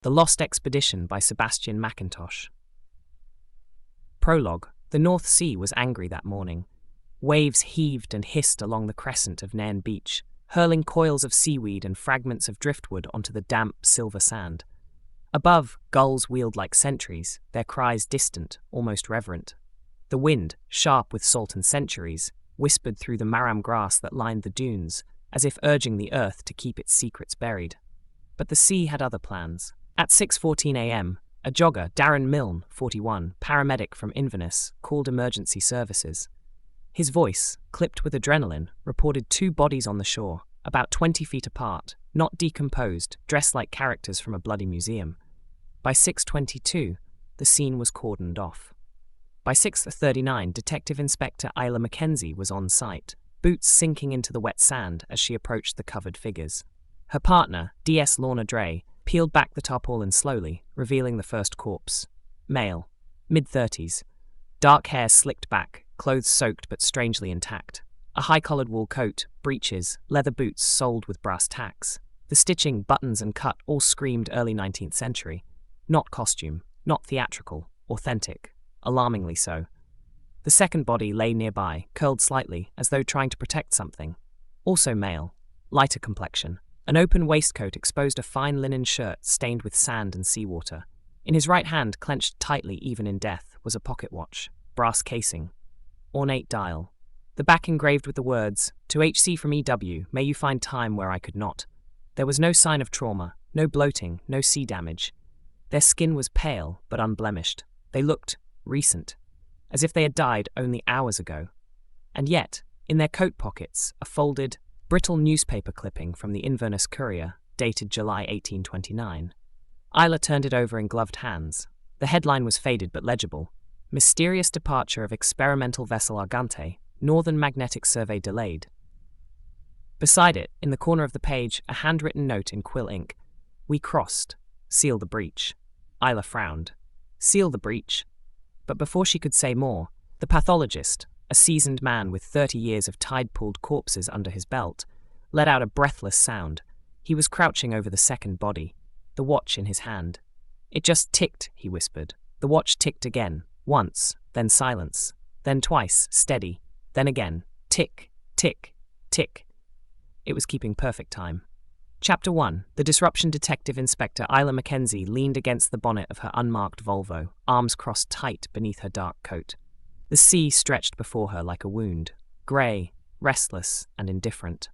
The Lost Expedition by Sebastian Macintosh. Prologue. The North Sea was angry that morning. Waves heaved and hissed along the crescent of Nairn Beach, hurling coils of seaweed and fragments of driftwood onto the damp silver sand. Above, gulls wheeled like sentries, their cries distant, almost reverent. The wind, sharp with salt and centuries, whispered through the marram grass that lined the dunes, as if urging the earth to keep its secrets buried. But the sea had other plans. At 6:14 a.m., a jogger, Darren Milne, 41, paramedic from Inverness, called emergency services. His voice, clipped with adrenaline, reported 2 bodies on the shore, about 20 feet apart, not decomposed, dressed like characters from a bloody museum. By 6:22, the scene was cordoned off. By 6:39, Detective Inspector Isla Mackenzie was on site, boots sinking into the wet sand as she approached the covered figures. Her partner, DS Lorna Dre, peeled back the tarpaulin slowly, revealing the first corpse. Male, mid-30s. Dark hair slicked back, clothes soaked but strangely intact. A high-collared wool coat, breeches, leather boots soled with brass tacks. The stitching, buttons and cut all screamed early 19th century. Not costume, not theatrical, authentic. Alarmingly so. The second body lay nearby, curled slightly, as though trying to protect something. Also male, lighter complexion. An open waistcoat exposed a fine linen shirt stained with sand and seawater. In his right hand, clenched tightly even in death, was a pocket watch, brass casing, ornate dial. The back engraved with the words, "To HC from EW, may you find time where I could not." There was no sign of trauma, no bloating, no sea damage. Their skin was pale but unblemished. They looked recent, as if they had died only hours ago. And yet, in their coat pockets, a folded, brittle newspaper clipping from the Inverness Courier, dated July 1829. Isla turned it over in gloved hands. The headline was faded but legible. Mysterious departure of experimental vessel Argante, Northern Magnetic Survey delayed. Beside it, in the corner of the page, a handwritten note in quill ink. "We crossed. Seal the breach." Isla frowned. Seal the breach? But before she could say more, the pathologist, a seasoned man with 30 years of tide-pooled corpses under his belt, let out a breathless sound. He was crouching over the second body, the watch in his hand. "It just ticked," he whispered. The watch ticked again, once, then silence, then twice, steady, then again, tick, tick, tick. It was keeping perfect time. Chapter 1. The Disruption. Detective Inspector Isla Mackenzie leaned against the bonnet of her unmarked Volvo, arms crossed tight beneath her dark coat. The sea stretched before her like a wound, grey, restless, and indifferent.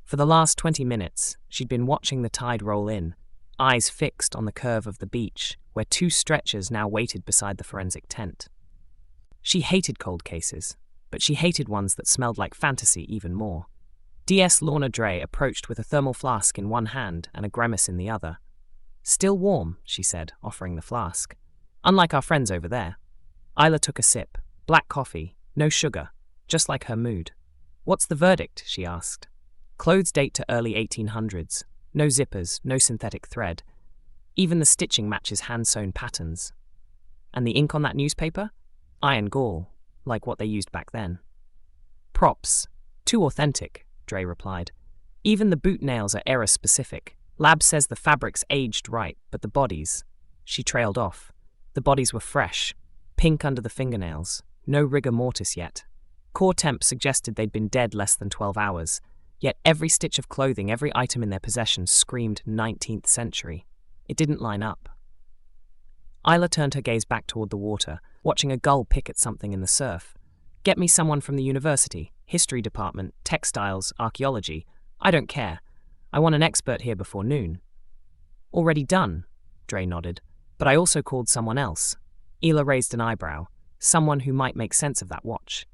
For the last 20 minutes, she'd been watching the tide roll in, eyes fixed on the curve of the beach, where 2 stretchers now waited beside the forensic tent. She hated cold cases, but she hated ones that smelled like fantasy even more. DS Lorna Dre approached with a thermal flask in one hand and a grimace in the other. "Still warm," she said, offering the flask. "Unlike our friends over there." Isla took a sip. Black coffee, no sugar, just like her mood. "What's the verdict?" she asked. Clothes date to early 1800s. No zippers, no synthetic thread. Even the stitching matches hand-sewn patterns. And the ink on that newspaper? Iron gall, like what they used back then. "Props. Too authentic," Dre replied. "Even the boot nails are era-specific. Lab says the fabric's aged right, but the bodies..." She trailed off. The bodies were fresh, pink under the fingernails. No rigor mortis yet. Core temp suggested they'd been dead less than 12 hours, yet every stitch of clothing, every item in their possession screamed 19th century. It didn't line up. Isla turned her gaze back toward the water, watching a gull pick at something in the surf. "Get me someone from the university, history department, textiles, archaeology. I don't care. I want an expert here before noon." "Already done," Dre nodded. "But I also called someone else." Isla raised an eyebrow. "Someone who might make sense of that watch."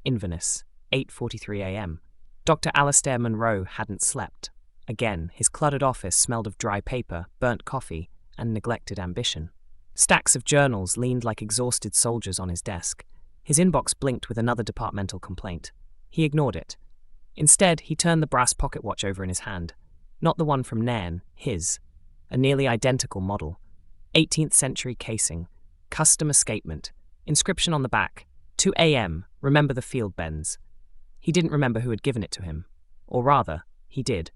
Inverness, 8:43 a.m. Dr. Alastair Monroe hadn't slept. Again, his cluttered office smelled of dry paper, burnt coffee, and neglected ambition. Stacks of journals leaned like exhausted soldiers on his desk. His inbox blinked with another departmental complaint. He ignored it. Instead, he turned the brass pocket watch over in his hand. Not the one from Nairn, his. A nearly identical model. 18th century casing. Custom escapement. Inscription on the back. 2 a.m. Remember the field bends. He didn't remember who had given it to him. Or rather, he did.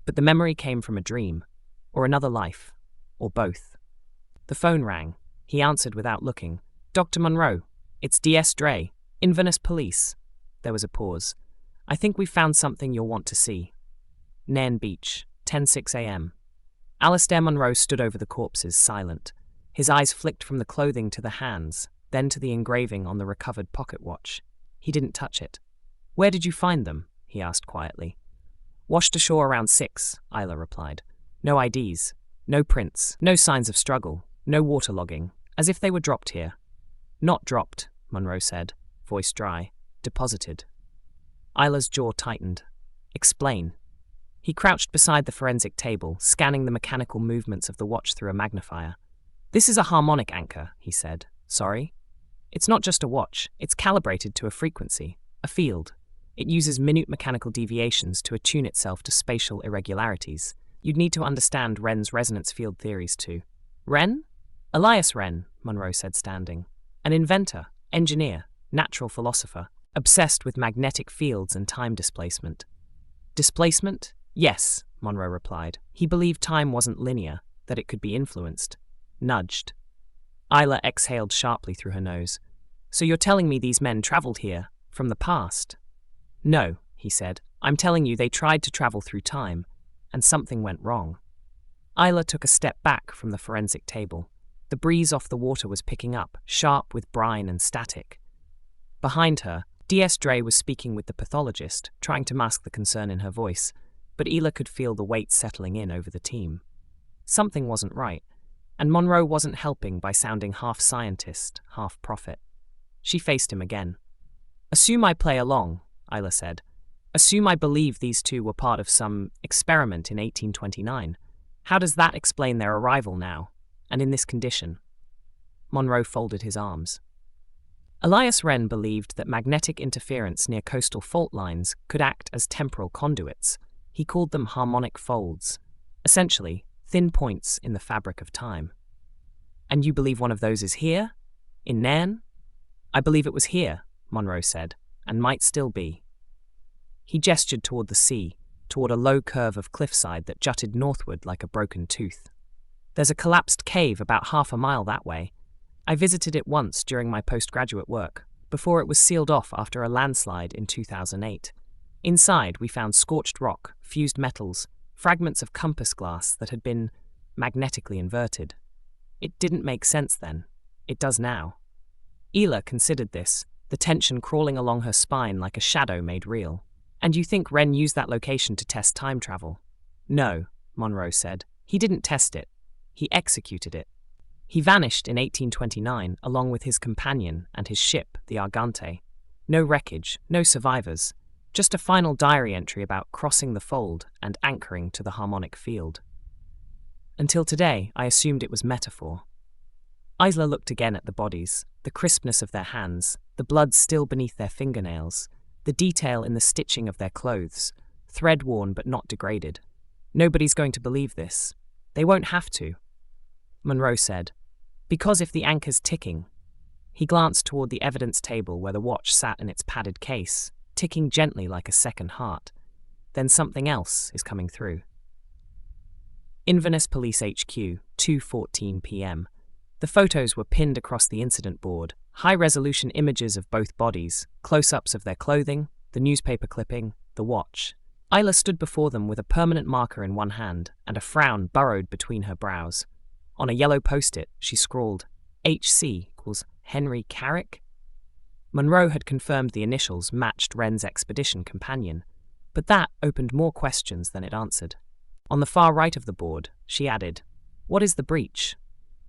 But the memory came from a dream. Or another life. or both. The phone rang. He answered without looking. "Dr. Monroe, it's DS Dre, Inverness Police." There was a pause. "I think we've found something you'll want to see." Nairn Beach, 10:06 a.m. Alistair Monroe stood over the corpses, silent. His eyes flicked from the clothing to the hands, then to the engraving on the recovered pocket watch. He didn't touch it. "Where did you find them?" he asked quietly. "Washed ashore around 6, Isla replied. "No IDs, no prints, no signs of struggle, no waterlogging, as if they were dropped here." "Not dropped," Monroe said, voice dry. "Deposited." Isla's jaw tightened. "Explain." He crouched beside the forensic table, scanning the mechanical movements of the watch through a magnifier. "This is a harmonic anchor," he said. "Sorry? It's not just a watch, it's calibrated to a frequency, a field. It uses minute mechanical deviations to attune itself to spatial irregularities. You'd need to understand Wren's resonance field theories too." "Wren?" "Elias Wren," Monroe said, standing. "An inventor, engineer, natural philosopher, obsessed with magnetic fields and time displacement." "Displacement? Yes," Monroe replied. He believed time wasn't linear, that it could be influenced, nudged. Isla exhaled sharply through her nose. "So you're telling me these men traveled here, from the past?" "No," he said. "I'm telling you they tried to travel through time, and something went wrong." Isla took a step back from the forensic table. The breeze off the water was picking up, sharp with brine and static. Behind her, DS Dre was speaking with the pathologist, trying to mask the concern in her voice, but Isla could feel the weight settling in over the team. Something wasn't right, and Monroe wasn't helping by sounding half scientist, half prophet. She faced him again. "Assume I play along," Isla said. "Assume I believe these two were part of some experiment in 1829. How does that explain their arrival now, and in this condition?" Monroe folded his arms. Elias Wren believed that magnetic interference near coastal fault lines could act as temporal conduits. He called them harmonic folds, essentially thin points in the fabric of time. "And you believe one of those is here? In Nairn?" "I believe it was here," Monroe said, "and might still be." He gestured toward the sea, toward a low curve of cliffside that jutted northward like a broken tooth. "There's a collapsed cave about half a mile that way. I visited it once during my postgraduate work, before it was sealed off after a landslide in 2008. Inside, we found scorched rock, fused metals, fragments of compass glass that had been magnetically inverted. It didn't make sense then. It does now." Isla considered this, the tension crawling along her spine like a shadow made real. "And you think Wren used that location to test time travel?" "No," Monroe said. "He didn't test it. He executed it. He vanished in 1829 along with his companion and his ship, the Argante. No wreckage, no survivors. Just a final diary entry about crossing the fold and anchoring to the harmonic field. Until today, I assumed it was metaphor." Isla looked again at the bodies, the crispness of their hands, the blood still beneath their fingernails, the detail in the stitching of their clothes, thread-worn but not degraded. "Nobody's going to believe this. They won't have to." Monroe said, "Because if the anchor's ticking..." He glanced toward the evidence table where the watch sat in its padded case, ticking gently like a second heart. "Then something else is coming through." Inverness Police HQ, 2:14 p.m. The photos were pinned across the incident board, high-resolution images of both bodies, close-ups of their clothing, the newspaper clipping, the watch. Isla stood before them with a permanent marker in one hand and a frown burrowed between her brows. On a yellow post-it, she scrawled, "HC equals Henry Carrick?" Monroe had confirmed the initials matched Wren's expedition companion, but that opened more questions than it answered. On the far right of the board, she added, "What is the breach?"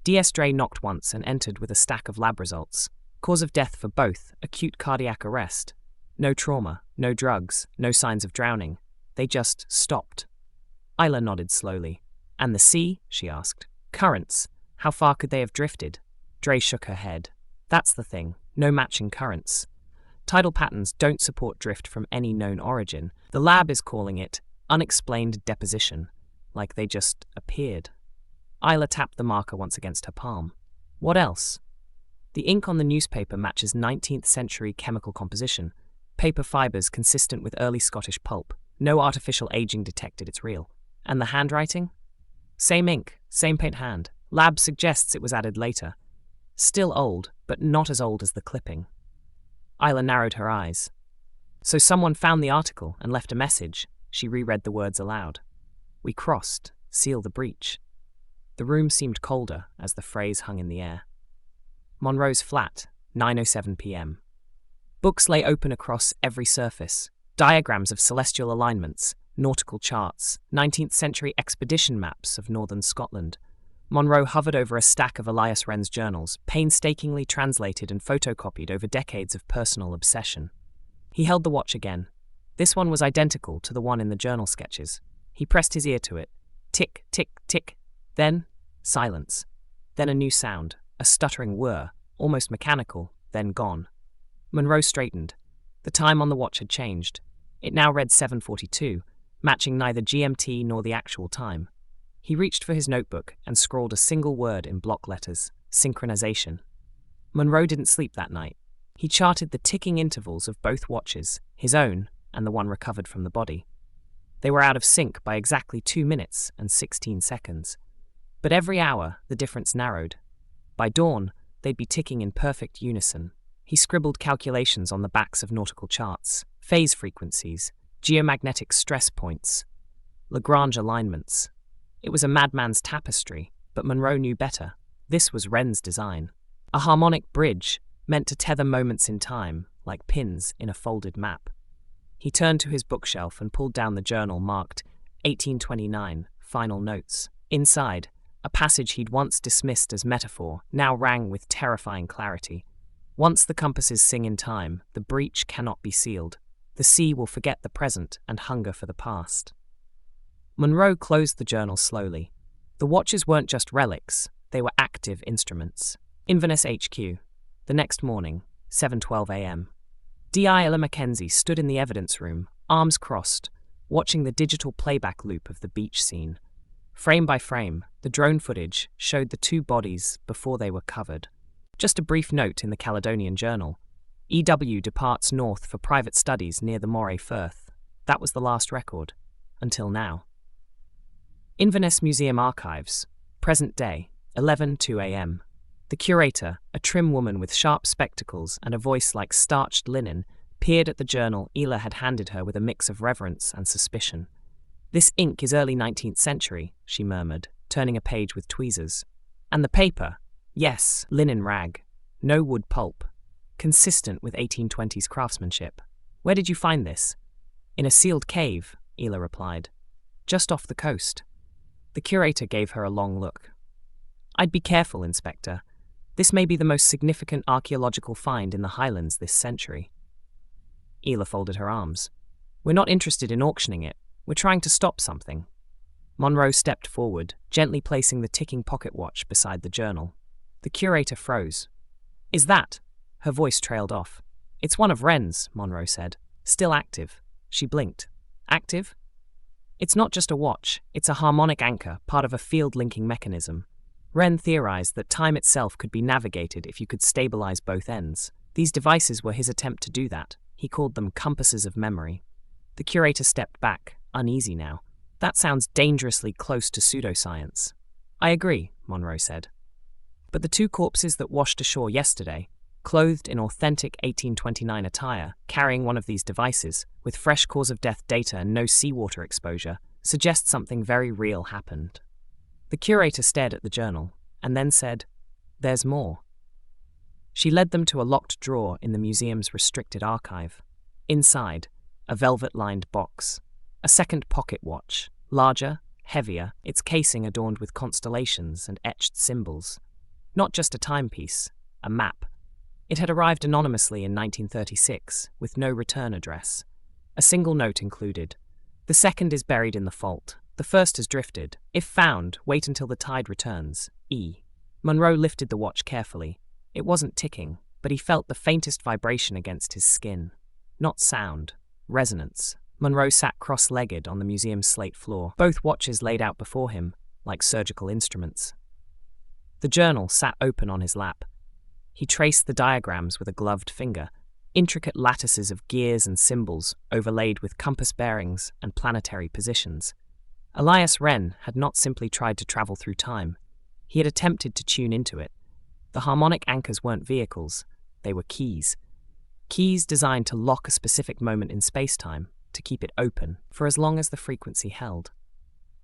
DS Dre knocked once and entered with a stack of lab results. Cause of death for both, acute cardiac arrest. No trauma, no drugs, no signs of drowning. They just stopped. Isla nodded slowly. "And the sea?" she asked. "Currents. How far could they have drifted?" Dre shook her head. "That's the thing. No matching currents. Tidal patterns don't support drift from any known origin. The lab is calling it unexplained deposition, like they just appeared." Isla tapped the marker once against her palm. "What else?" "The ink on the newspaper matches 19th century chemical composition. Paper fibers consistent with early Scottish pulp. No artificial aging detected, it's real." "And the handwriting?" Same ink, same paint hand. Lab suggests it was added later. Still old, but not as old as the clipping. Isla narrowed her eyes. So someone found the article and left a message. She reread the words aloud. We crossed, seal the breach. The room seemed colder as the phrase hung in the air. Monroe's flat, 9:07 p.m. Books lay open across every surface. Diagrams of celestial alignments, nautical charts, 19th century expedition maps of northern Scotland. Monroe hovered over a stack of Elias Wren's journals, painstakingly translated and photocopied over decades of personal obsession. He held the watch again. This one was identical to the one in the journal sketches. He pressed his ear to it. Tick, tick, tick. Then, silence. Then a new sound, a stuttering whir, almost mechanical, then gone. Monroe straightened. The time on the watch had changed. It now read 7:42, matching neither GMT nor the actual time. He reached for his notebook and scrawled a single word in block letters: synchronization. Monroe didn't sleep that night. He charted the ticking intervals of both watches, his own and the one recovered from the body. They were out of sync by exactly 2 minutes and 16 seconds. But every hour, the difference narrowed. By dawn, they'd be ticking in perfect unison. He scribbled calculations on the backs of nautical charts, phase frequencies, geomagnetic stress points, Lagrange alignments. It was a madman's tapestry, but Monroe knew better. This was Wren's design. A harmonic bridge, meant to tether moments in time, like pins in a folded map. He turned to his bookshelf and pulled down the journal marked 1829, Final Notes. Inside, a passage he'd once dismissed as metaphor now rang with terrifying clarity. Once the compasses sing in time, the breach cannot be sealed. The sea will forget the present and hunger for the past. Monroe closed the journal slowly. The watches weren't just relics, they were active instruments. Inverness HQ. The next morning, 7:12 a.m. Isla Mackenzie stood in the evidence room, arms crossed, watching the digital playback loop of the beach scene. Frame by frame, the drone footage showed the two bodies before they were covered. Just a brief note in the Caledonian Journal. EW departs north for private studies near the Moray Firth. That was the last record. Until now. Inverness Museum Archives. Present day, 11:02 a.m. The curator, a trim woman with sharp spectacles and a voice like starched linen, peered at the journal Eilidh had handed her with a mix of reverence and suspicion. This ink is early 19th century, she murmured, turning a page with tweezers. And the paper? Yes, linen rag. No wood pulp. Consistent with 1820s craftsmanship. Where did you find this? In a sealed cave, Eilidh replied. Just off the coast. The curator gave her a long look. I'd be careful, Inspector. This may be the most significant archaeological find in the Highlands this century. Eilidh folded her arms. We're not interested in auctioning it. We're trying to stop something. Monroe stepped forward, gently placing the ticking pocket watch beside the journal. The curator froze. Is that? Her voice trailed off. It's one of Wren's, Monroe said. Still active. She blinked. Active? It's not just a watch. It's a harmonic anchor, part of a field-linking mechanism. Wren theorized that time itself could be navigated if you could stabilize both ends. These devices were his attempt to do that. He called them compasses of memory. The curator stepped back, uneasy now. That sounds dangerously close to pseudoscience. I agree, Monroe said. But the two corpses that washed ashore yesterday, clothed in authentic 1829 attire, carrying one of these devices, with fresh cause of death data and no seawater exposure, suggest something very real happened. The curator stared at the journal, and then said, There's more. She led them to a locked drawer in the museum's restricted archive. Inside, a velvet-lined box. A second pocket watch, larger, heavier, its casing adorned with constellations and etched symbols. Not just a timepiece, a map. It had arrived anonymously in 1936, with no return address. A single note included. The second is buried in the fault. The first has drifted. If found, wait until the tide returns. E. Monroe lifted the watch carefully. It wasn't ticking, but he felt the faintest vibration against his skin. Not sound. Resonance. Monroe sat cross-legged on the museum's slate floor, both watches laid out before him, like surgical instruments. The journal sat open on his lap. He traced the diagrams with a gloved finger, intricate lattices of gears and symbols overlaid with compass bearings and planetary positions. Eilidh Rennie had not simply tried to travel through time. He had attempted to tune into it. The harmonic anchors weren't vehicles, they were keys. Keys designed to lock a specific moment in space-time, to keep it open for as long as the frequency held.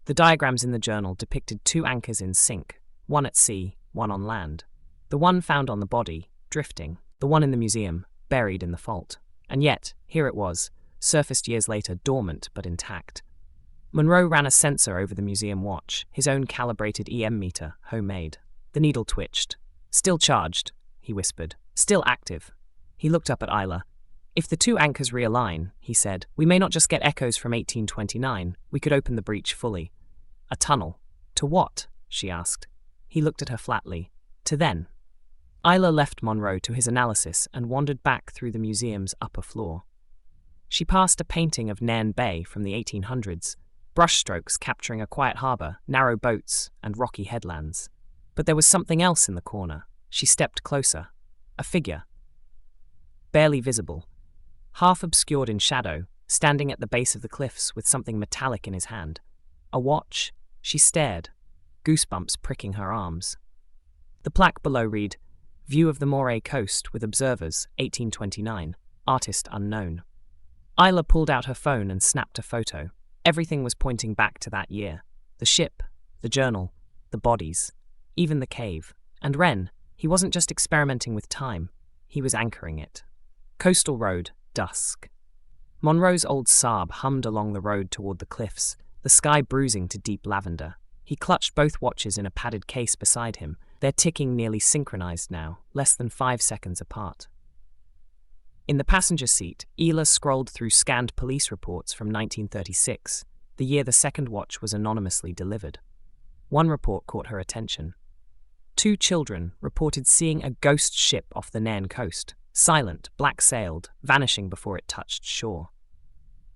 The diagrams in the journal depicted two anchors in sync, one at sea, one on land. The one found on the body, drifting, the one in the museum, buried in the fault. And yet, here it was, surfaced years later, dormant but intact. Monroe ran a sensor over the museum watch, his own calibrated EM meter, homemade. The needle twitched. "Still charged," he whispered. "Still active." He looked up at Eilidh. "If the two anchors realign," he said, "we may not just get echoes from 1829, we could open the breach fully." "A tunnel. To what?" she asked. He looked at her flatly. "To then." Eilidh left Monroe to his analysis and wandered back through the museum's upper floor. She passed a painting of Nairn Bay from the 1800s, brushstrokes capturing a quiet harbour, narrow boats, and rocky headlands. But there was something else in the corner. She stepped closer. A figure. Barely visible. Half obscured in shadow, standing at the base of the cliffs with something metallic in his hand. A watch. She stared, goosebumps pricking her arms. The plaque below read, "View of the Monroe coast with observers, 1829, artist unknown." Eilidh pulled out her phone and snapped a photo. Everything was pointing back to that year. The ship, the journal, the bodies, even the cave. And Rennie, he wasn't just experimenting with time, he was anchoring it. Coastal road, dusk. Monroe's old Saab hummed along the road toward the cliffs, the sky bruising to deep lavender. He clutched both watches in a padded case beside him, their ticking nearly synchronized now, less than 5 seconds apart. In the passenger seat, Eilidh scrolled through scanned police reports from 1936, the year the second watch was anonymously delivered. One report caught her attention. 2 children reported seeing a ghost ship off the Nairn coast, silent, black-sailed, vanishing before it touched shore.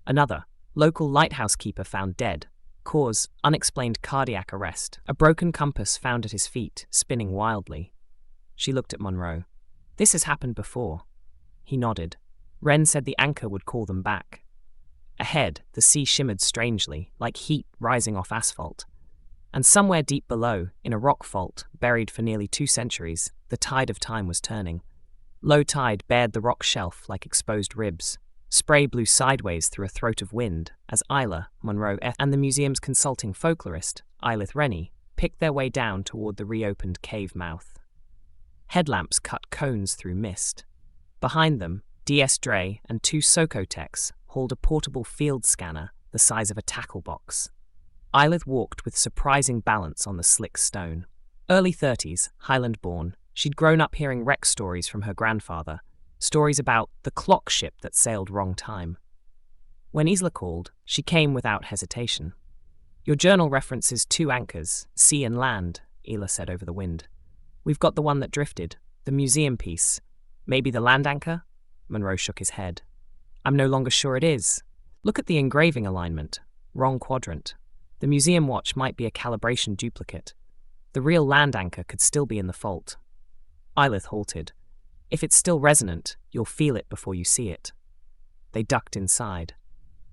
Another, local lighthouse keeper found dead. Cause, unexplained cardiac arrest. A broken compass found at his feet, spinning wildly. She looked at Monroe. "This has happened before." He nodded. Rennie said the anchor would call them back. Ahead, the sea shimmered strangely, like heat rising off asphalt. And somewhere deep below, in a rock fault, buried for nearly 2 centuries, the tide of time was turning. Low tide bared the rock shelf like exposed ribs. Spray blew sideways through a throat of wind as Eilidh, Monroe, and the museum's consulting folklorist, Eilidh Rennie, picked their way down toward the reopened cave mouth. Headlamps cut cones through mist. Behind them, DS Dre and 2 Socotechs hauled a portable field scanner the size of a tackle box. Eilidh walked with surprising balance on the slick stone. Early 30s, Highland-born, she'd grown up hearing wreck stories from her grandfather, stories about the clock ship that sailed wrong time. When Isla called, she came without hesitation. "Your journal references 2 anchors, sea and land," Eilidh said over the wind. "We've got the one that drifted, the museum piece. Maybe the land anchor?" Monroe shook his head. "I'm no longer sure it is. Look at the engraving alignment. Wrong quadrant. The museum watch might be a calibration duplicate. The real land anchor could still be in the fault." Eilidh halted. "If it's still resonant, you'll feel it before you see it." They ducked inside.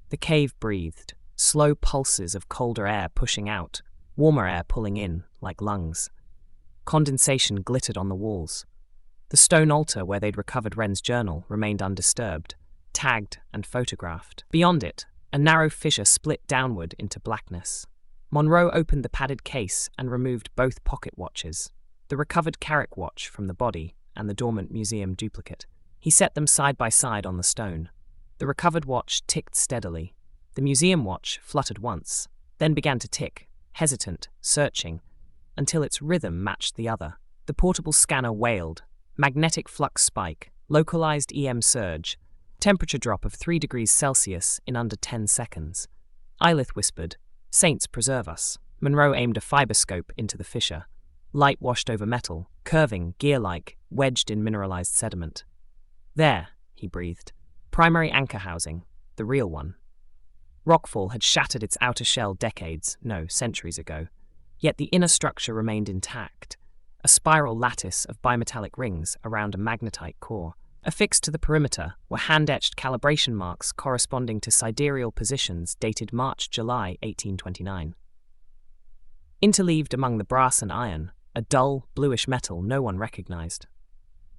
The cave breathed, slow pulses of colder air pushing out, warmer air pulling in, like lungs. Condensation glittered on the walls. The stone altar where they'd recovered Rennie's journal remained undisturbed, tagged and photographed. Beyond it, a narrow fissure split downward into blackness. Monroe opened the padded case and removed both pocket watches, the recovered Carrick watch from the body and the dormant museum duplicate. He set them side by side on the stone. The recovered watch ticked steadily. The museum watch fluttered once, then began to tick, hesitant, searching, until its rhythm matched the other. The portable scanner wailed. Magnetic flux spike, localized EM surge, temperature drop of 3 degrees Celsius in under 10 seconds. Eilidh whispered, "Saints preserve us." Monroe aimed a fiberscope into the fissure. Light washed over metal, curving, gear-like, wedged in mineralized sediment. "There," he breathed. "Primary anchor housing, the real one." Rockfall had shattered its outer shell decades, no, centuries ago. Yet the inner structure remained intact, a spiral lattice of bimetallic rings around a magnetite core. Affixed to the perimeter were hand-etched calibration marks corresponding to sidereal positions dated March-July 1829. Interleaved among the brass and iron, a dull, bluish metal no one recognized.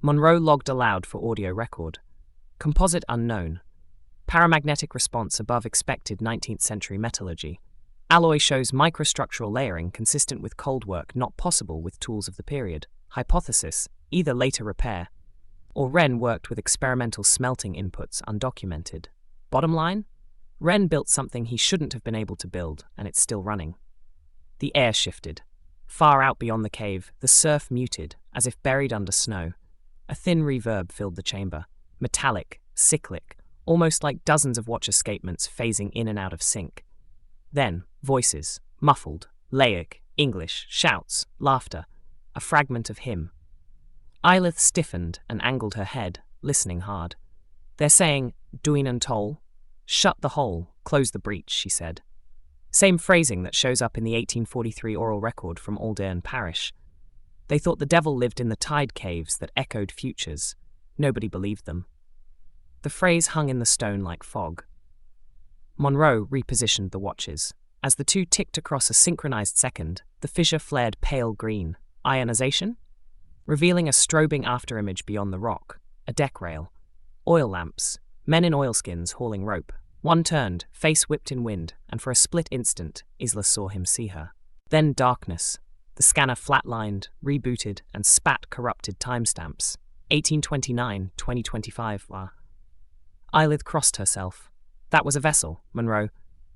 Monroe logged aloud for audio record. Composite unknown. Paramagnetic response above expected 19th century metallurgy. Alloy shows microstructural layering consistent with cold work not possible with tools of the period. Hypothesis, either later repair, or Wren worked with experimental smelting inputs undocumented. Bottom line? Wren built something he shouldn't have been able to build, and it's still running. The air shifted. Far out beyond the cave, the surf muted, as if buried under snow. A thin reverb filled the chamber, metallic, cyclic, almost like dozens of watch escapements phasing in and out of sync. Then, voices, muffled, laic, English, shouts, laughter, a fragment of hymn. Eilidh stiffened and angled her head, listening hard. They're saying, Duin and toll. Shut the hole, close the breach, she said. Same phrasing that shows up in the 1843 oral record from Nairn Parish. They thought the devil lived in the tide caves that echoed futures. Nobody believed them. The phrase hung in the stone like fog. Monroe repositioned the watches. As the two ticked across a synchronized second, the fissure flared pale green. Ionization? Revealing a strobing afterimage beyond the rock, a deck rail, oil lamps, men in oilskins hauling rope. One turned, face whipped in wind, and for a split instant, Isla saw him see her. Then darkness. The scanner flatlined, rebooted, and spat corrupted timestamps. 1829, 2025. Eilidh crossed herself. That was a vessel, Monroe.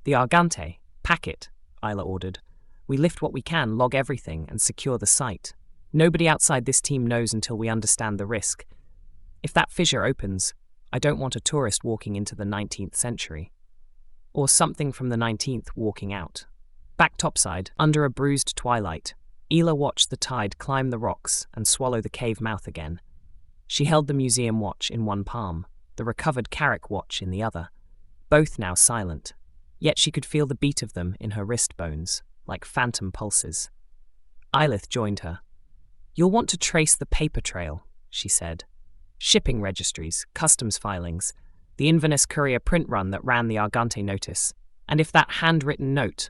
The Argante. Pack it, Isla ordered. We lift what we can, log everything, and secure the site. Nobody outside this team knows until we understand the risk. If that fissure opens, I don't want a tourist walking into the 19th century. Or something from the 19th walking out. Back topside, under a bruised twilight, Isla watched the tide climb the rocks and swallow the cave mouth again. She held the museum watch in one palm, the recovered Carrick watch in the other, both now silent. Yet she could feel the beat of them in her wrist bones, like phantom pulses. Eilidh joined her. You'll want to trace the paper trail, she said. Shipping registries, customs filings, the Inverness Courier print run that ran the Argante notice, and if that handwritten note,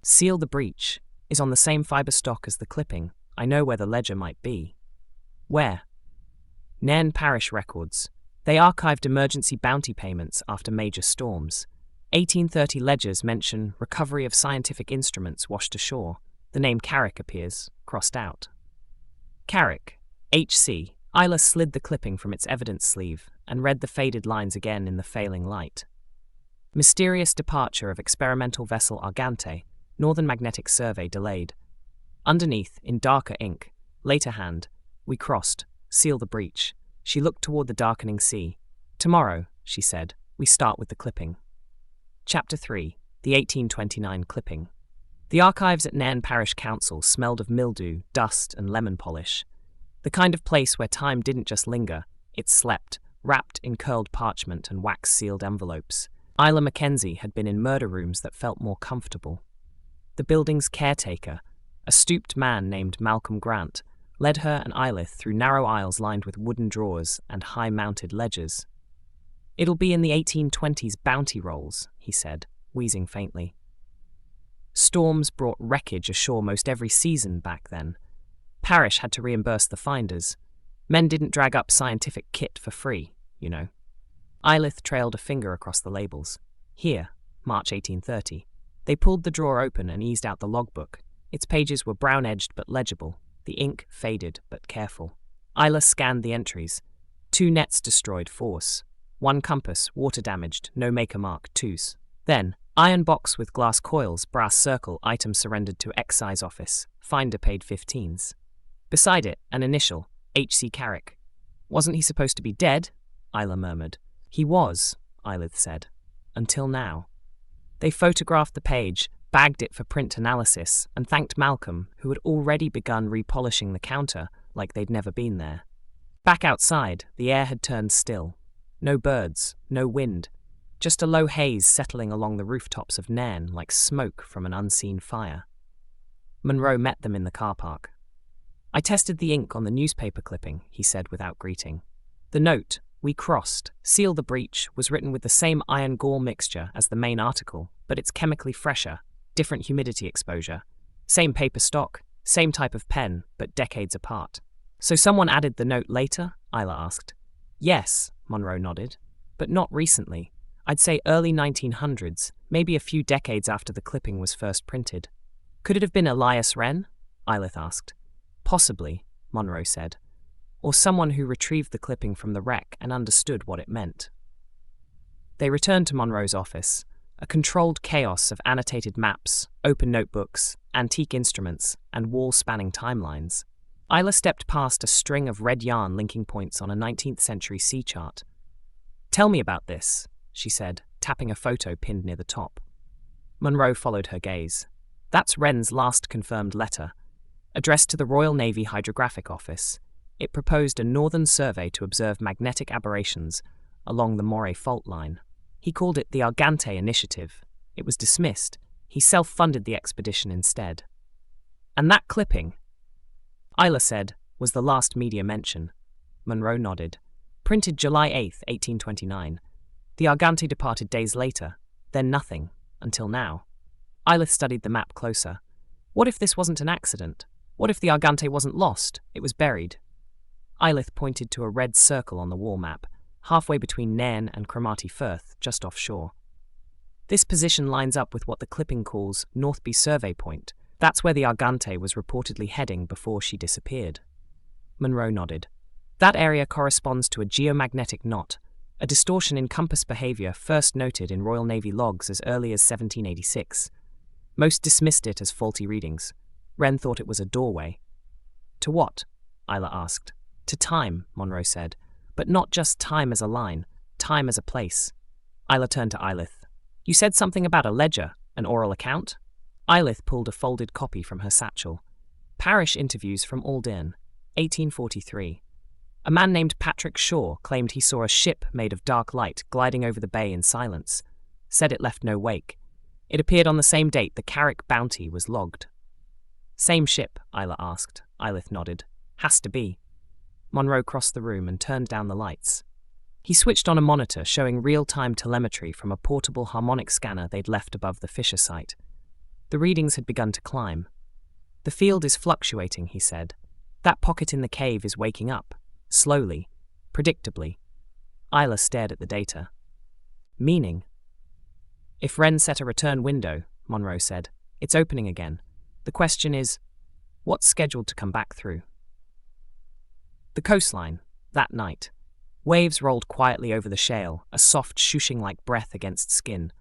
seal the breach, is on the same fibre stock as the clipping, I know where the ledger might be. Where? Nairn Parish records. They archived emergency bounty payments after major storms. 1830 ledgers mention recovery of scientific instruments washed ashore. The name Carrick appears, crossed out. Carrick, H.C. Isla slid the clipping from its evidence sleeve and read the faded lines again in the failing light. Mysterious departure of experimental vessel Argante, Northern Magnetic Survey delayed. Underneath, in darker ink, later hand, we crossed, seal the breach. She looked toward the darkening sea. Tomorrow, she said, we start with the clipping. Chapter 3, the 1829 clipping. The archives at Nairn Parish Council smelled of mildew, dust, and lemon polish. The kind of place where time didn't just linger, it slept, wrapped in curled parchment and wax-sealed envelopes. Isla Mackenzie had been in murder rooms that felt more comfortable. The building's caretaker, a stooped man named Malcolm Grant, led her and Eilidh through narrow aisles lined with wooden drawers and high-mounted ledgers. It'll be in the 1820s bounty rolls, he said, wheezing faintly. Storms brought wreckage ashore most every season back then. Parish had to reimburse the finders. Men didn't drag up scientific kit for free, you know. Eilidh trailed a finger across the labels. Here, March 1830. They pulled the drawer open and eased out the logbook. Its pages were brown-edged but legible, the ink faded but careful. Isla scanned the entries. 2 nets destroyed, force. 1 compass, water-damaged, no maker mark, 2s. Then, iron box with glass coils, brass circle, item surrendered to excise office. Finder paid 15s. Beside it, an initial, H.C. Carrick. Wasn't he supposed to be dead? Isla murmured. He was, Eilidh said. Until now. They photographed the page, bagged it for print analysis, and thanked Malcolm, who had already begun repolishing the counter like they'd never been there. Back outside, the air had turned still. No birds, no wind. Just a low haze settling along the rooftops of Nairn like smoke from an unseen fire. Monroe met them in the car park. I tested the ink on the newspaper clipping, he said without greeting. The note, "We crossed, seal the breach," was written with the same iron gall mixture as the main article, but it's chemically fresher, different humidity exposure. Same paper stock, same type of pen, but decades apart. "So someone added the note later?" Eilidh asked. "Yes," Monroe nodded, "but not recently. I'd say early 1900s, maybe a few decades after the clipping was first printed." "Could it have been Elias Wren?" Eilidh asked. "Possibly," Monroe said, "or someone who retrieved the clipping from the wreck and understood what it meant." They returned to Monroe's office, a controlled chaos of annotated maps, open notebooks, antique instruments, and wall-spanning timelines. Eilidh stepped past a string of red yarn linking points on a 19th century sea chart. "Tell me about this," she said, tapping a photo pinned near the top. Monroe followed her gaze. "That's Wren's last confirmed letter. Addressed to the Royal Navy Hydrographic Office, it proposed a northern survey to observe magnetic aberrations along the Moray fault line. He called it the Argante Initiative. It was dismissed. He self-funded the expedition instead." "And that clipping," Eilidh said, "was the last media mention." Monroe nodded. "Printed July 8, 1829. The Argante departed days later, then nothing, until now." Eilidh studied the map closer. What if this wasn't an accident? What if the Argante wasn't lost? It was buried. Eilidh pointed to a red circle on the wall map, halfway between Nairn and Cromarty Firth, just offshore. "This position lines up with what the clipping calls Northby Survey Point. That's where the Argante was reportedly heading before she disappeared." Monroe nodded. "That area corresponds to a geomagnetic knot, a distortion in compass behavior first noted in Royal Navy logs as early as 1786. Most dismissed it as faulty readings. Wren thought it was a doorway." "To what?" Eilidh asked. "To time," Monroe said, "but not just time as a line, time as a place." Eilidh turned to Eilidh. "You said something about a ledger, an oral account?" Eilidh pulled a folded copy from her satchel. "Parish interviews from Aldern, 1843. A man named Patrick Shaw claimed he saw a ship made of dark light gliding over the bay in silence. Said it left no wake. It appeared on the same date the Carrick Bounty was logged." "Same ship?" Eilidh asked. Eilidh nodded. "Has to be." Monroe crossed the room and turned down the lights. He switched on a monitor showing real-time telemetry from a portable harmonic scanner they'd left above the Fisher site. The readings had begun to climb. "The field is fluctuating," he said. "That pocket in the cave is waking up. Slowly. Predictably." Eilidh stared at the data. "Meaning?" "If Wren set a return window," Monroe said, "it's opening again. The question is, what's scheduled to come back through?" The coastline, that night. Waves rolled quietly over the shale, a soft shooshing-like breath against skin.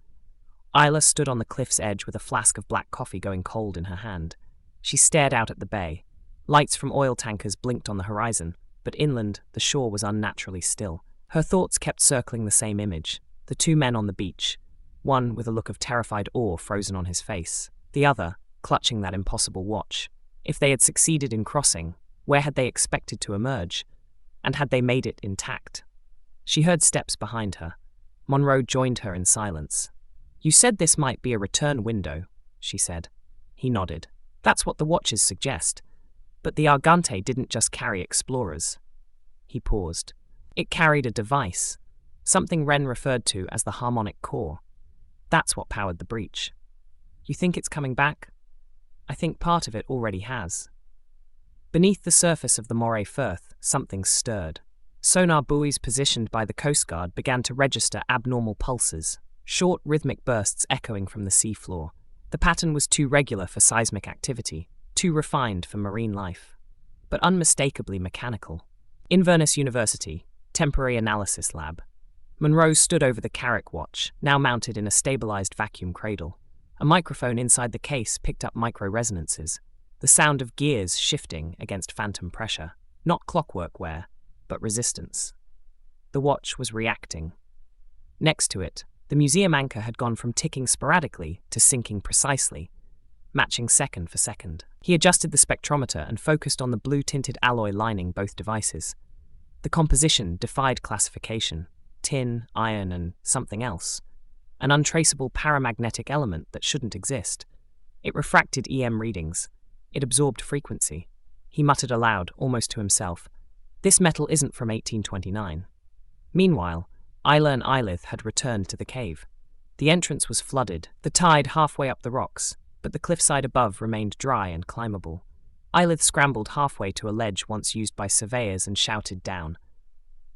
Eilidh stood on the cliff's edge with a flask of black coffee going cold in her hand. She stared out at the bay. Lights from oil tankers blinked on the horizon, but inland, the shore was unnaturally still. Her thoughts kept circling the same image, the two men on the beach, one with a look of terrified awe frozen on his face, the other clutching that impossible watch. If they had succeeded in crossing, where had they expected to emerge? And had they made it intact? She heard steps behind her. Monroe joined her in silence. "You said this might be a return window," she said. He nodded. "That's what the watches suggest. But the Argante didn't just carry explorers." He paused. "It carried a device, something Wren referred to as the harmonic core. That's what powered the breach. You think it's coming back? I think part of it already has." Beneath the surface of the Moray Firth, something stirred. Sonar buoys positioned by the Coast Guard began to register abnormal pulses, short rhythmic bursts echoing from the seafloor. The pattern was too regular for seismic activity, too refined for marine life, but unmistakably mechanical. Inverness University, Temporary Analysis Lab. Monroe stood over the Carrick watch, now mounted in a stabilized vacuum cradle. A microphone inside the case picked up micro-resonances, the sound of gears shifting against phantom pressure, not clockwork wear, but resistance. The watch was reacting. Next to it, the museum anchor had gone from ticking sporadically to sinking precisely, matching second for second. He adjusted the spectrometer and focused on the blue-tinted alloy lining both devices. The composition defied classification: tin, iron, and something else. An untraceable paramagnetic element that shouldn't exist. It refracted EM readings. It absorbed frequency. He muttered aloud, almost to himself, This metal isn't from 1829. Meanwhile, Isla and Eilidh had returned to the cave. The entrance was flooded, the tide halfway up the rocks, but the cliffside above remained dry and climbable. Eilidh scrambled halfway to a ledge once used by surveyors and shouted down.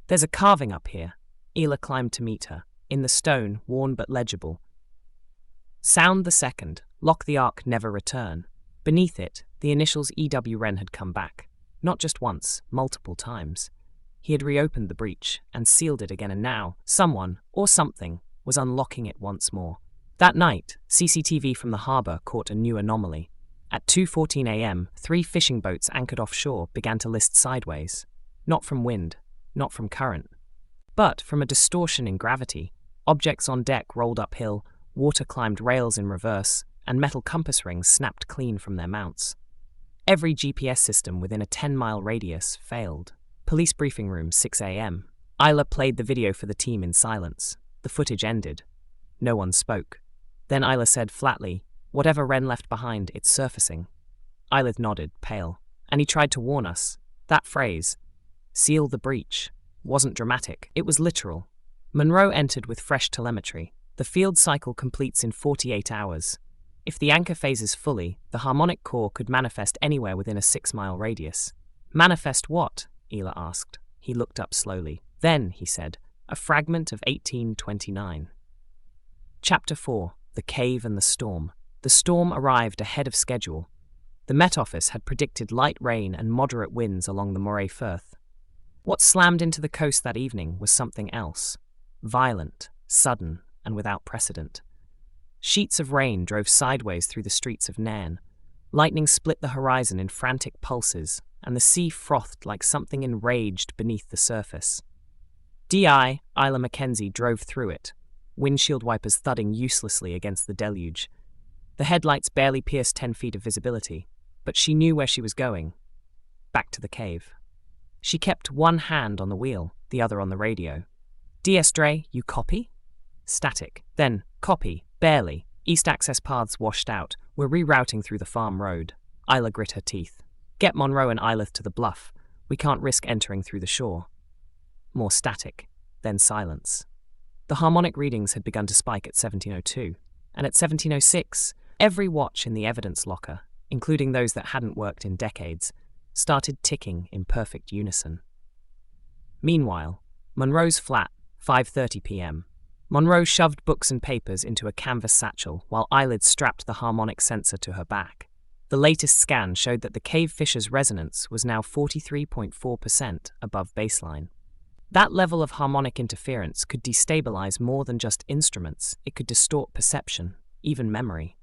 "There's a carving up here." Eilidh climbed to meet her, in the stone, worn but legible. "Sound the second, lock the ark, never return." Beneath it, the initials E.W. Wren had come back, not just once, multiple times. He had reopened the breach and sealed it again, and now, someone, or something, was unlocking it once more. That night, CCTV from the harbour caught a new anomaly. At 2:14 a.m., 3 fishing boats anchored offshore began to list sideways. Not from wind, not from current, but from a distortion in gravity. Objects on deck rolled uphill, water climbed rails in reverse, and metal compass rings snapped clean from their mounts. Every GPS system within a 10-mile radius failed. Police briefing room, 6 a.m. Isla played the video for the team in silence. The footage ended. No one spoke. Then Isla said flatly, "Whatever Wren left behind, it's surfacing." Eilidh nodded, pale, and he tried to warn us. That phrase, "seal the breach," wasn't dramatic, it was literal. Monroe entered with fresh telemetry. The field cycle completes in 48 hours. If the anchor phases fully, the harmonic core could manifest anywhere within a 6-mile radius. "Manifest what?" Eilidh asked. He looked up slowly. "Then," he said, "a fragment of 1829. Chapter 4. The Cave and the Storm. The storm arrived ahead of schedule. The Met Office had predicted light rain and moderate winds along the Moray Firth. What slammed into the coast that evening was something else. Violent, sudden, and without precedent. Sheets of rain drove sideways through the streets of Nairn. Lightning split the horizon in frantic pulses, and the sea frothed like something enraged beneath the surface. Isla Mackenzie drove through it, windshield wipers thudding uselessly against the deluge. The headlights barely pierced 10 feet of visibility, but she knew where she was going. Back to the cave. She kept one hand on the wheel, the other on the radio. "Dre, you copy?" Static. Then, copy. Barely. East access paths washed out. We're rerouting through the farm road. Isla grit her teeth. "Get Monroe and Eilidh to the bluff. We can't risk entering through the shore." More static. Then silence. The harmonic readings had begun to spike at 1702, and at 1706, every watch in the evidence locker, including those that hadn't worked in decades, started ticking in perfect unison. Meanwhile, Monroe's flat, 5:30 p.m. Monroe shoved books and papers into a canvas satchel while Eilidh strapped the harmonic sensor to her back. The latest scan showed that the cave fisher's resonance was now 43.4% above baseline. That level of harmonic interference could destabilize more than just instruments. It could distort perception, even memory.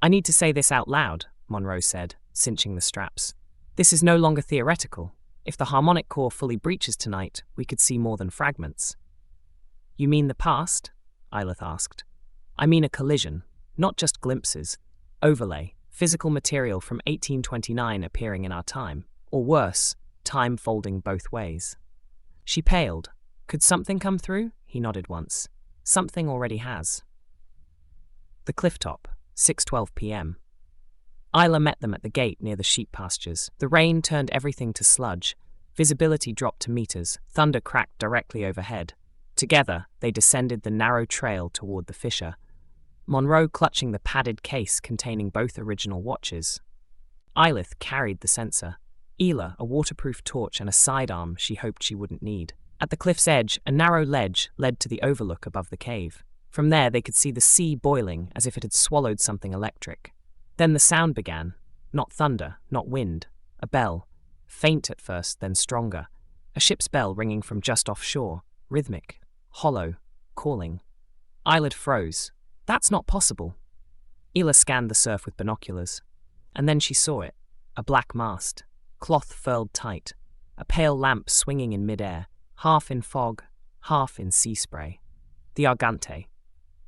"I need to say this out loud," Monroe said, cinching the straps. "This is no longer theoretical. If the harmonic core fully breaches tonight, we could see more than fragments." "You mean the past?" Eilidh asked. "I mean a collision, not just glimpses. Overlay, physical material from 1829 appearing in our time. Or worse, time folding both ways." She paled. "Could something come through?" He nodded once. "Something already has." The cliff top, 6:12 p.m. Isla met them at the gate near the sheep pastures. The rain turned everything to sludge. Visibility dropped to meters. Thunder cracked directly overhead. Together, they descended the narrow trail toward the fisher, Monroe clutching the padded case containing both original watches. Eilidh carried the sensor. Eilidh, a waterproof torch and a sidearm she hoped she wouldn't need. At the cliff's edge, a narrow ledge led to the overlook above the cave. From there, they could see the sea boiling as if it had swallowed something electric. Then the sound began. Not thunder, not wind. A bell. Faint at first, then stronger. A ship's bell ringing from just offshore. Rhythmic. Hollow. Calling. Eilidh froze. "That's not possible." Eilidh scanned the surf with binoculars. And then she saw it. A black mast. Cloth furled tight. A pale lamp swinging in midair. Half in fog, half in sea spray. The Argante.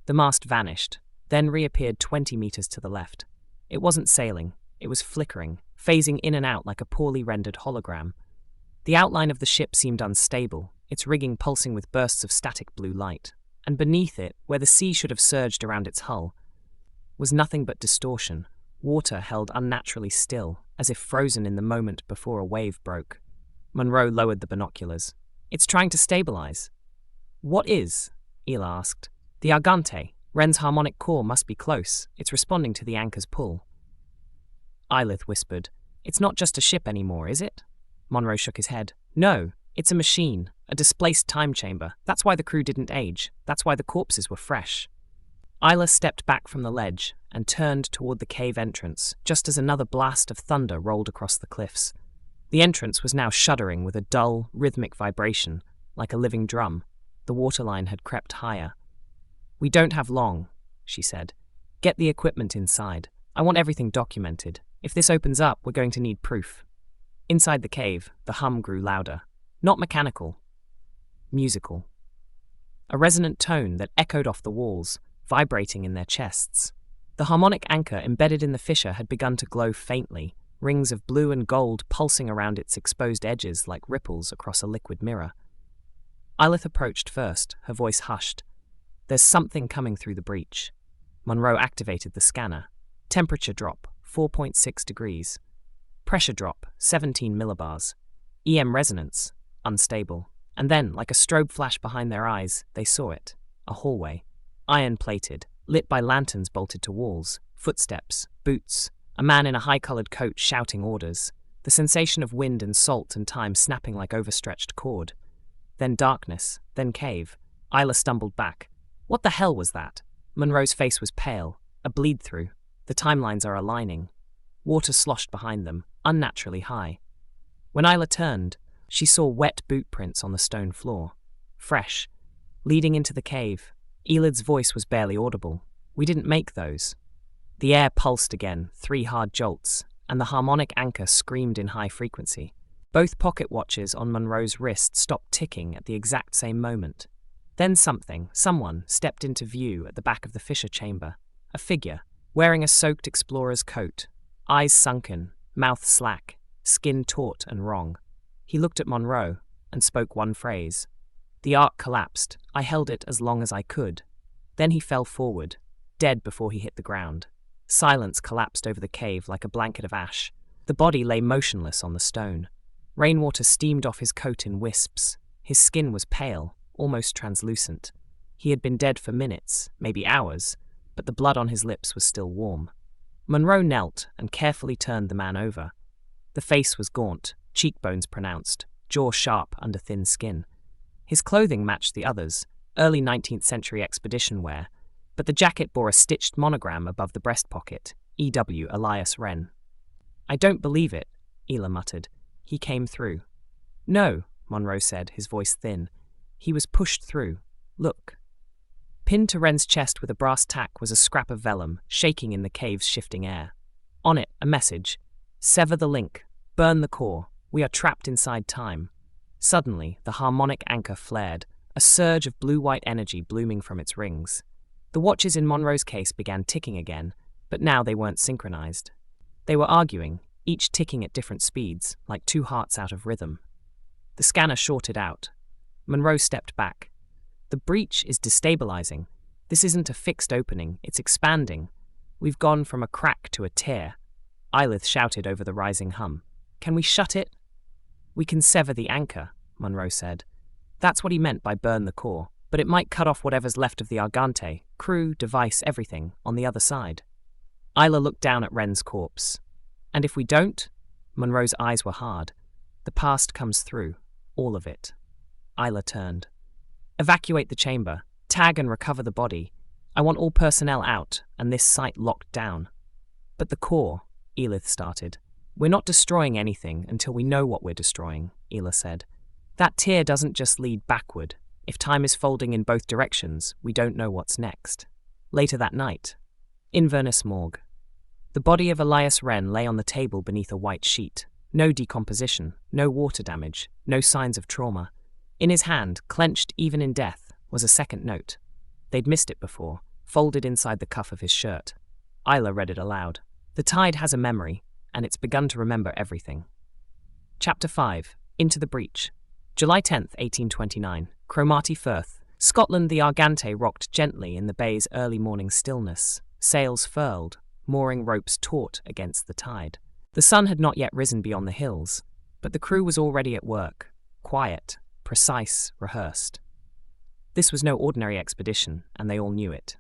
The mast vanished, then reappeared 20 meters to the left. It wasn't sailing. It was flickering, phasing in and out like a poorly rendered hologram. The outline of the ship seemed unstable, its rigging pulsing with bursts of static blue light. And beneath it, where the sea should have surged around its hull, was nothing but distortion, water held unnaturally still, as if frozen in the moment before a wave broke. Monroe lowered the binoculars. It's trying to stabilize. What is? Eilidh asked. The Argante. Wren's harmonic core must be close. It's responding to the anchor's pull. Eilidh whispered. It's not just a ship anymore, is it? Monroe shook his head. No, it's a machine, a displaced time chamber. That's why the crew didn't age. That's why the corpses were fresh. Eilidh stepped back from the ledge and turned toward the cave entrance, just as another blast of thunder rolled across the cliffs. The entrance was now shuddering with a dull, rhythmic vibration, like a living drum. The waterline had crept higher. We don't have long, she said. Get the equipment inside. I want everything documented. If this opens up, we're going to need proof. Inside the cave, the hum grew louder. Not mechanical. Musical. A resonant tone that echoed off the walls, vibrating in their chests. The harmonic anchor embedded in the fissure had begun to glow faintly, rings of blue and gold pulsing around its exposed edges like ripples across a liquid mirror. Eilidh approached first, her voice hushed. There's something coming through the breach. Monroe activated the scanner. Temperature drop, 4.6 degrees. Pressure drop, 17 millibars. EM resonance, unstable. And then, like a strobe flash behind their eyes, they saw it. A hallway. Iron-plated, lit by lanterns bolted to walls. Footsteps, boots. A man in a high-coloured coat shouting orders. The sensation of wind and salt and time snapping like overstretched cord. Then darkness, then cave. Eilidh stumbled back. What the hell was that? Monroe's face was pale, a bleed-through. The timelines are aligning. Water sloshed behind them, unnaturally high. When Eilidh turned, she saw wet boot prints on the stone floor. Fresh. Leading into the cave. Eilidh's voice was barely audible. We didn't make those. The air pulsed again, 3 hard jolts, and the harmonic anchor screamed in high frequency. Both pocket watches on Monroe's wrist stopped ticking at the exact same moment. Then someone, stepped into view at the back of the fissure chamber. A figure, wearing a soaked explorer's coat, eyes sunken, mouth slack, skin taut and wrong. He looked at Monroe and spoke one phrase. The arc collapsed. I held it as long as I could. Then he fell forward, dead before he hit the ground. Silence collapsed over the cave like a blanket of ash. The body lay motionless on the stone. Rainwater steamed off his coat in wisps. His skin was pale, almost translucent. He had been dead for minutes, maybe hours, but the blood on his lips was still warm. Monroe knelt and carefully turned the man over. The face was gaunt, cheekbones pronounced, jaw sharp under thin skin. His clothing matched the others, early 19th century expedition wear, but the jacket bore a stitched monogram above the breast pocket, E.W. Eilidh Rennie. I don't believe it, Eilidh muttered. He came through. No, Monroe said, his voice thin. He was pushed through. Look. Pinned to Rennie's chest with a brass tack was a scrap of vellum, shaking in the cave's shifting air. On it, a message. Sever the link. Burn the core. We are trapped inside time. Suddenly, the harmonic anchor flared, a surge of blue-white energy blooming from its rings. The watches in Monroe's case began ticking again, but now they weren't synchronized. They were arguing, each ticking at different speeds, like 2 hearts out of rhythm. The scanner shorted out. Monroe stepped back. The breach is destabilizing. This isn't a fixed opening, it's expanding. We've gone from a crack to a tear. Eilidh shouted over the rising hum. Can we shut it? We can sever the anchor, Monroe said. That's what he meant by burn the core, but it might cut off whatever's left of the Argante, crew, device, everything, on the other side. Eilidh looked down at Rennie's corpse. And if we don't? Monroe's eyes were hard. The past comes through, all of it. Eilidh turned. Evacuate the chamber. Tag and recover the body. I want all personnel out, and this site locked down. But the core, Eilidh started. We're not destroying anything until we know what we're destroying, Eilidh said. That tear doesn't just lead backward. If time is folding in both directions, we don't know what's next. Later that night, Inverness Morgue. The body of Eilidh Rennie lay on the table beneath a white sheet. No decomposition, no water damage, no signs of trauma. In his hand, clenched even in death, was a second note. They'd missed it before, folded inside the cuff of his shirt. Eilidh read it aloud. The tide has a memory, and it's begun to remember everything. Chapter 5. Into the Breach. July 10th, 1829. Cromarty Firth. Scotland. The Argante rocked gently in the bay's early morning stillness, sails furled, mooring ropes taut against the tide. The sun had not yet risen beyond the hills. But the crew was already at work, quiet, precise, rehearsed. This was no ordinary expedition, and they all knew it.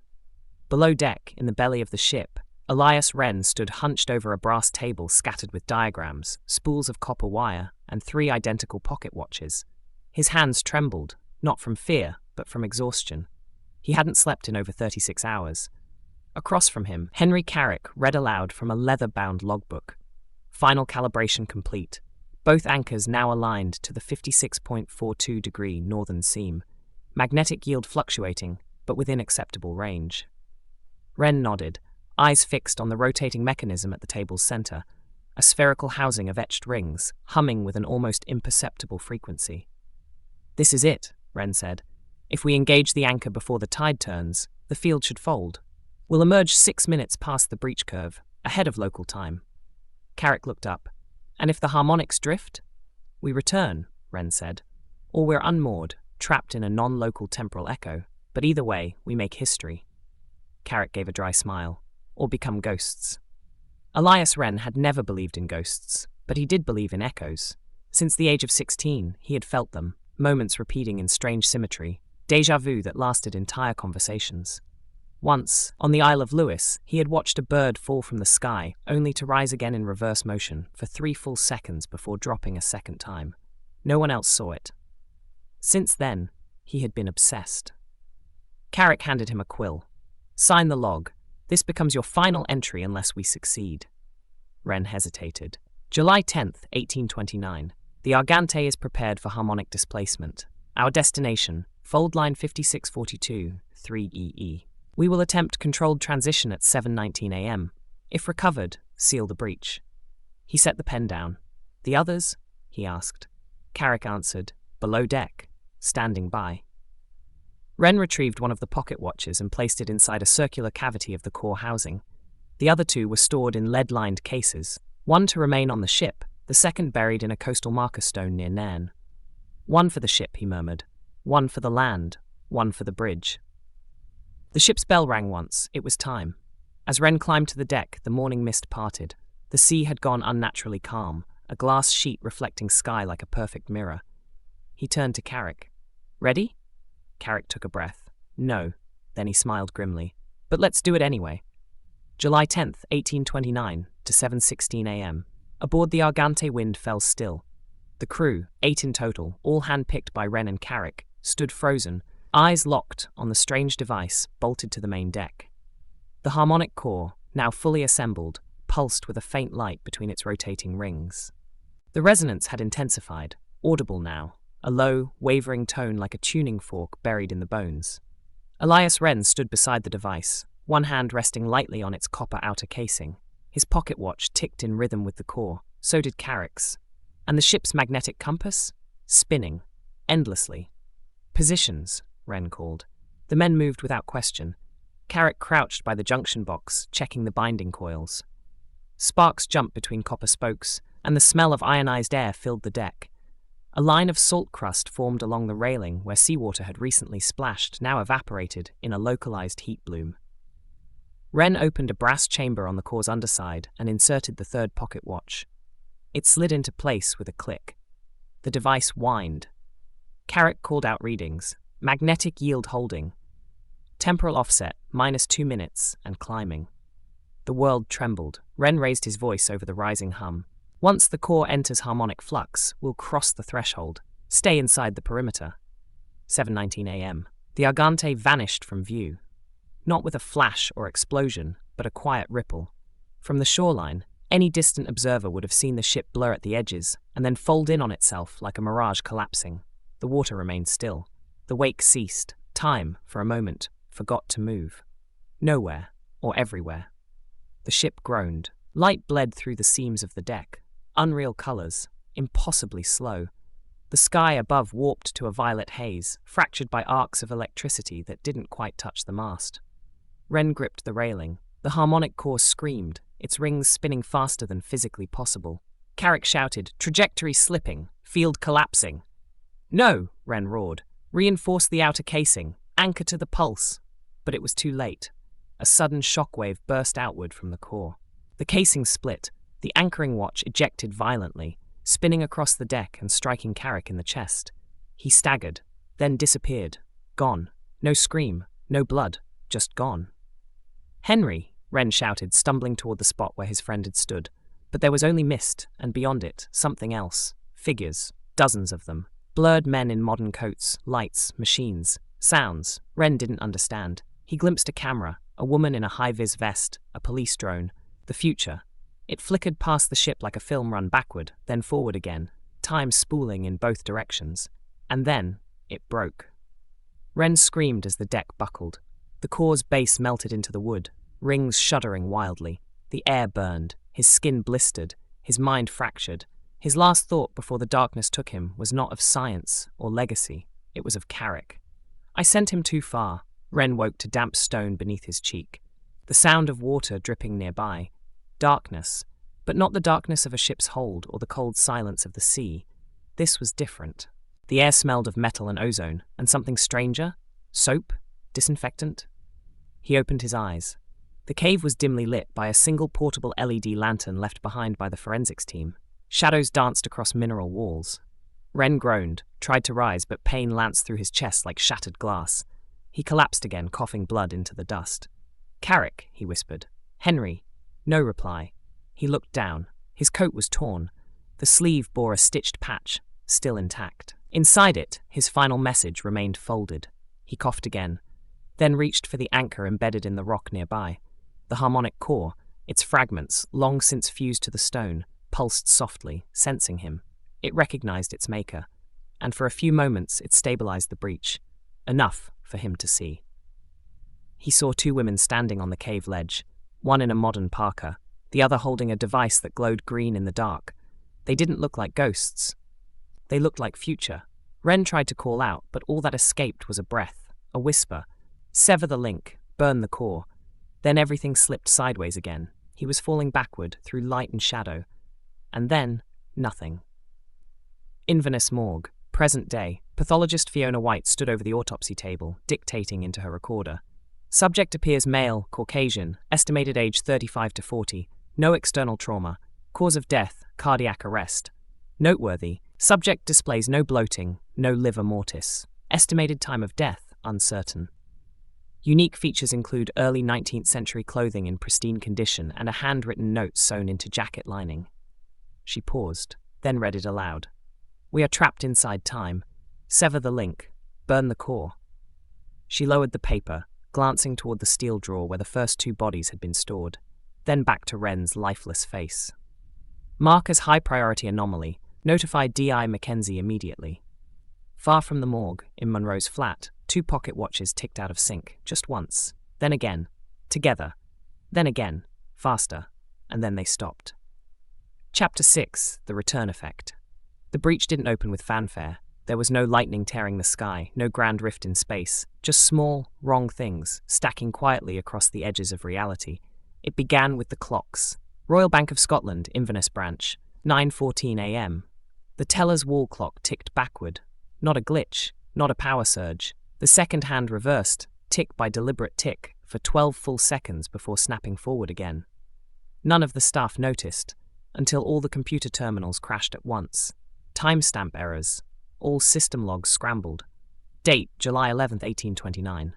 Below deck, in the belly of the ship, Eilidh Rennie stood hunched over a brass table scattered with diagrams, spools of copper wire, and 3 identical pocket watches. His hands trembled, not from fear, but from exhaustion. He hadn't slept in over 36 hours. Across from him, Henry Carrick read aloud from a leather-bound logbook. Final calibration complete. Both anchors now aligned to the 56.42-degree northern seam. Magnetic yield fluctuating, but within acceptable range. Rennie nodded, eyes fixed on the rotating mechanism at the table's center, a spherical housing of etched rings, humming with an almost imperceptible frequency. "This is it," Rennie said. "If we engage the anchor before the tide turns, the field should fold. We'll emerge 6 minutes past the breach curve, ahead of local time." Carrick looked up. "And if the harmonics drift?" "We return," Rennie said. "Or we're unmoored, trapped in a non-local temporal echo. But either way, we make history." Carrick gave a dry smile. "Or become ghosts." Eilidh Rennie had never believed in ghosts, but he did believe in echoes. Since the age of 16, he had felt them, moments repeating in strange symmetry, déjà vu that lasted entire conversations. Once, on the Isle of Lewis, he had watched a bird fall from the sky, only to rise again in reverse motion for 3 full seconds before dropping a second time. No one else saw it. Since then, he had been obsessed. Carrick handed him a quill. "Sign the log. This becomes your final entry unless we succeed." Rennie hesitated. July 10th, 1829. The Argante is prepared for harmonic displacement. Our destination, fold line 5642, 3EE. We will attempt controlled transition at 7:19 a.m. If recovered, seal the breach. He set the pen down. "The others?" he asked. Carrick answered, "Below deck, standing by." Rennie retrieved one of the pocket watches and placed it inside a circular cavity of the core housing. The other 2 were stored in lead-lined cases, one to remain on the ship, the second buried in a coastal marker stone near Nairn. "One for the ship," he murmured. "One for the land, one for the bridge." The ship's bell rang once. It was time. As Rennie climbed to the deck, the morning mist parted. The sea had gone unnaturally calm, a glass sheet reflecting sky like a perfect mirror. He turned to Carrick. "Ready?" Carrick took a breath. "No." Then he smiled grimly. "But let's do it anyway." July 10th, 1829, to 7:16 a.m. Aboard the Argante, wind fell still. The crew, 8 in total, all hand-picked by Rennie and Carrick, stood frozen, eyes locked on the strange device bolted to the main deck. The harmonic core, now fully assembled, pulsed with a faint light between its rotating rings. The resonance had intensified, audible now, a low, wavering tone like a tuning fork buried in the bones. Eilidh Rennie stood beside the device, one hand resting lightly on its copper outer casing. His pocket watch ticked in rhythm with the core, so did Carrick's. And the ship's magnetic compass? Spinning, endlessly. "Positions," Rennie called. The men moved without question. Carrick crouched by the junction box, checking the binding coils. Sparks jumped between copper spokes, and the smell of ionized air filled the deck. A line of salt crust formed along the railing where seawater had recently splashed, now evaporated in a localized heat bloom. Rennie opened a brass chamber on the core's underside and inserted the 3rd pocket watch. It slid into place with a click. The device whined. Carrick called out readings. Magnetic yield holding. Temporal offset, -2 minutes, and climbing. The world trembled. Rennie raised his voice over the rising hum. "Once the core enters harmonic flux, we'll cross the threshold. Stay inside the perimeter." 7:19 a.m. The Argante vanished from view. Not with a flash or explosion, but a quiet ripple. From the shoreline, any distant observer would have seen the ship blur at the edges and then fold in on itself like a mirage collapsing. The water remained still. The wake ceased. Time, for a moment, forgot to move. Nowhere, or everywhere. The ship groaned. Light bled through the seams of the deck. Unreal colors, impossibly slow. The sky above warped to a violet haze, fractured by arcs of electricity that didn't quite touch the mast. Rennie gripped the railing. The harmonic core screamed, its rings spinning faster than physically possible. Carrick shouted, "Trajectory slipping, field collapsing." "No," Rennie roared. "Reinforce the outer casing, anchor to the pulse." But it was too late. A sudden shockwave burst outward from the core. The casing split. The anchoring watch ejected violently. spinning across the deck and striking Carrick in the chest. He staggered, then disappeared. Gone. No scream, no blood, just gone. "Henry!" Wren shouted, stumbling toward the spot where his friend had stood. But there was only mist, and beyond it, something else. Figures. Dozens of them. Blurred men in modern coats, lights, machines, sounds. Wren didn't understand. He glimpsed a camera, a woman in a high-vis vest, a police drone. The future. It flickered past the ship like a film run backward, then forward again, time spooling in both directions. And then, it broke. Wren screamed as the deck buckled. The core's base melted into the wood, rings shuddering wildly. The air burned, his skin blistered, his mind fractured. His last thought before the darkness took him was not of science or legacy, it was of Carrick. "I sent him too far." Wren woke to damp stone beneath his cheek. The sound of water dripping nearby. Darkness, but not the darkness of a ship's hold or the cold silence of the sea. This was different. The air smelled of metal and ozone, and something stranger? Soap? Disinfectant? He opened his eyes. The cave was dimly lit by a single portable LED lantern left behind by the forensics team. Shadows danced across mineral walls. Wren groaned, tried to rise, but pain lanced through his chest like shattered glass. He collapsed again, coughing blood into the dust. "Carrick," he whispered. "Henry." No reply. He looked down. His coat was torn. The sleeve bore a stitched patch, still intact. Inside it, his final message remained folded. He coughed again, then reached for the anchor embedded in the rock nearby. The harmonic core, its fragments, long since fused to the stone, pulsed softly, sensing him. It recognized its maker, and for a few moments it stabilized the breach. Enough for him to see. He saw two women standing on the cave ledge, one in a modern parka, the other holding a device that glowed green in the dark. They didn't look like ghosts. They looked like future. Wren tried to call out, but all that escaped was a breath, a whisper. Sever the link, burn the core. Then everything slipped sideways again. He was falling backward, through light and shadow. And then, nothing. Inverness Morgue, present day. Pathologist Fiona White stood over the autopsy table, dictating into her recorder. Subject appears male, Caucasian, estimated age 35 to 40, no external trauma. Cause of death, cardiac arrest. Noteworthy, subject displays no bloating, no livor mortis. Estimated time of death, uncertain. Unique features include early 19th century clothing in pristine condition and a handwritten note sewn into jacket lining. She paused, then read it aloud. "We are trapped inside time. Sever the link. Burn the core." She lowered the paper, glancing toward the steel drawer where the first two bodies had been stored, then back to Wren's lifeless face. "Mark as high-priority anomaly. Notify Isla Mackenzie immediately." Far from the morgue, in Monroe's flat, two pocket watches ticked out of sync, just once, then again, together, then again, faster, and then they stopped. Chapter 6, The Return Effect. The breach didn't open with fanfare. There was no lightning tearing the sky, no grand rift in space, just small, wrong things, stacking quietly across the edges of reality. It began with the clocks. Royal Bank of Scotland, Inverness Branch, 9:14 a.m. The teller's wall clock ticked backward. Not a glitch, not a power surge. The second hand reversed, tick by deliberate tick, for 12 full seconds before snapping forward again. None of the staff noticed, until all the computer terminals crashed at once. Timestamp errors. All system logs scrambled. Date, July 11, 1829.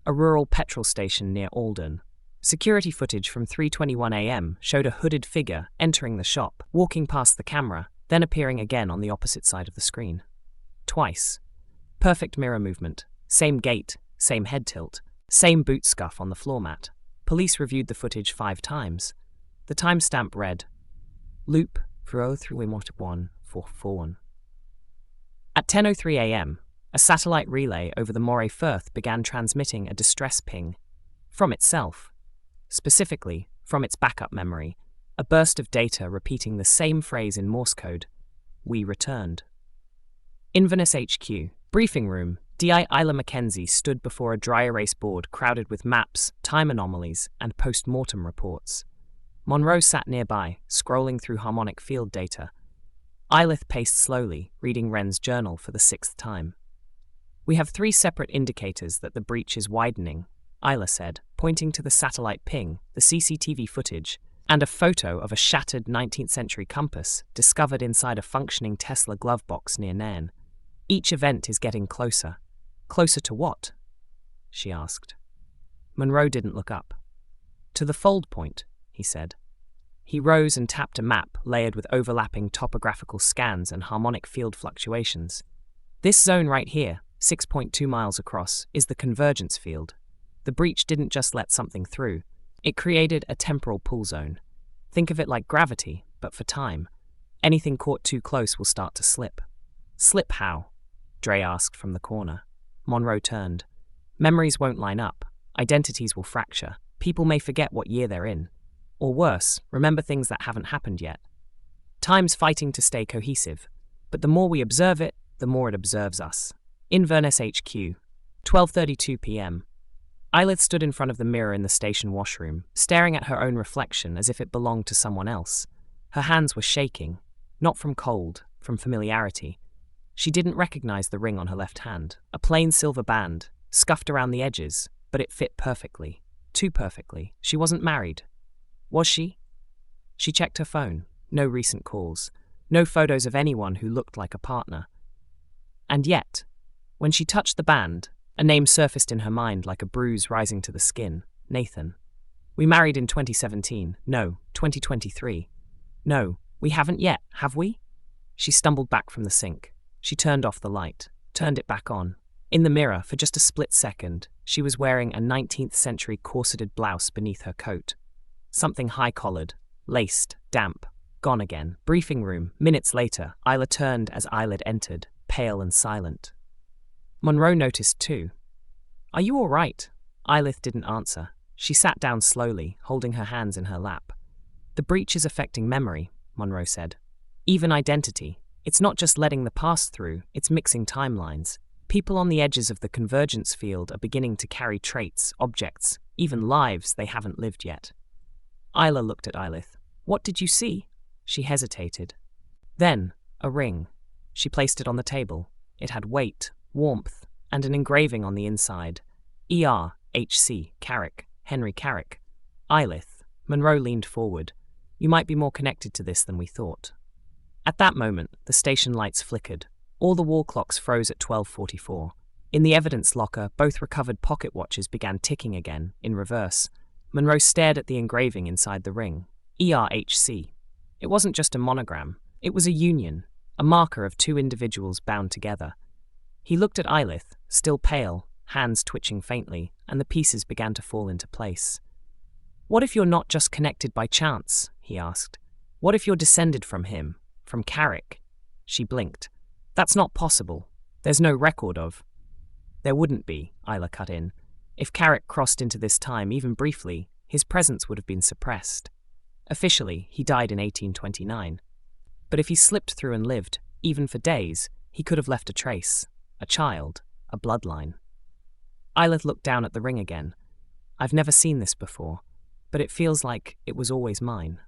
A rural petrol station near Alden. Security footage from 3:21 a.m. showed a hooded figure entering the shop, walking past the camera, then appearing again on the opposite side of the screen. Twice. Perfect mirror movement. Same gait, same head tilt, same boot scuff on the floor mat. Police reviewed the footage 5 times. The timestamp read, Loop 4031441. At 10:03 a.m., a satellite relay over the Moray Firth began transmitting a distress ping from itself, specifically from its backup memory, a burst of data repeating the same phrase in Morse code. We returned. Inverness HQ, briefing room. Isla Mackenzie stood before a dry erase board crowded with maps, time anomalies, and post-mortem reports. Monroe sat nearby, scrolling through harmonic field data. Eilidh paced slowly, reading Wren's journal for the 6th time. We have 3 separate indicators that the breach is widening, Isla said, pointing to the satellite ping, the CCTV footage, and a photo of a shattered 19th century compass discovered inside a functioning Tesla glove box near Nairn. Each event is getting closer. Closer to what? She asked. Monroe didn't look up. To the fold point, he said. He rose and tapped a map layered with overlapping topographical scans and harmonic field fluctuations. This zone right here, 6.2 miles across, is the convergence field. The breach didn't just let something through. It created a temporal pull zone. Think of it like gravity, but for time. Anything caught too close will start to slip. Slip how? Dre asked from the corner. Monroe turned. Memories won't line up. Identities will fracture. People may forget what year they're in. Or worse, remember things that haven't happened yet. Time's fighting to stay cohesive, but the more we observe it, the more it observes us. Inverness HQ, 12:32 p.m. Eilidh stood in front of the mirror in the station washroom, staring at her own reflection as if it belonged to someone else. Her hands were shaking, not from cold, from familiarity. She didn't recognize the ring on her left hand, a plain silver band, scuffed around the edges, but it fit perfectly. Too perfectly. She wasn't married. Was she? She checked her phone. No recent calls. No photos of anyone who looked like a partner. And yet, when she touched the band, a name surfaced in her mind like a bruise rising to the skin. Nathan. We married in 2017. No, 2023. No, we haven't yet, have we? She stumbled back from the sink. She turned off the light, turned it back on. In the mirror, for just a split second, she was wearing a 19th century corseted blouse beneath her coat. Something high-collared, laced, damp, gone again. Briefing room. Minutes later, Isla turned as Eilidh entered, pale and silent. Monroe noticed too. Are you all right? Eilidh didn't answer. She sat down slowly, holding her hands in her lap. The breach is affecting memory, Monroe said. Even identity. It's not just letting the past through, it's mixing timelines. People on the edges of the convergence field are beginning to carry traits, objects, even lives they haven't lived yet. Isla looked at Eilidh. What did you see? She hesitated. Then, a ring. She placed it on the table. It had weight, warmth, and an engraving on the inside. E.R.H.C. Carrick, Henry Carrick. Eilidh. Monroe leaned forward. You might be more connected to this than we thought. At that moment, the station lights flickered. All the wall clocks froze at 12:44. In the evidence locker, both recovered pocket watches began ticking again, in reverse. Monroe stared at the engraving inside the ring. ERHC. It wasn't just a monogram. It was a union, a marker of two individuals bound together. He looked at Eilidh, still pale, hands twitching faintly, and the pieces began to fall into place. What if you're not just connected by chance? He asked. What if you're descended from him, from Carrick? She blinked. That's not possible. There's no record of. There wouldn't be, Isla cut in. If Carrick crossed into this time even briefly, his presence would have been suppressed. Officially, he died in 1829. But if he slipped through and lived, even for days, he could have left a trace, a child, a bloodline. Eilidh looked down at the ring again. I've never seen this before, but it feels like it was always mine.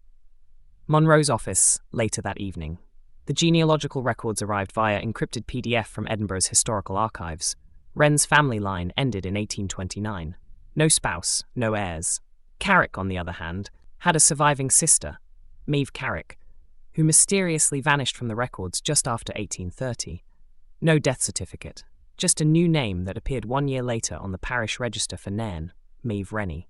Monroe's office, later that evening. The genealogical records arrived via encrypted PDF from Edinburgh's historical archives. Wren's family line ended in 1829. No spouse, no heirs. Carrick, on the other hand, had a surviving sister, Maeve Carrick, who mysteriously vanished from the records just after 1830. No death certificate, just a new name that appeared 1 year later on the parish register for Nairn, Eilidh Rennie.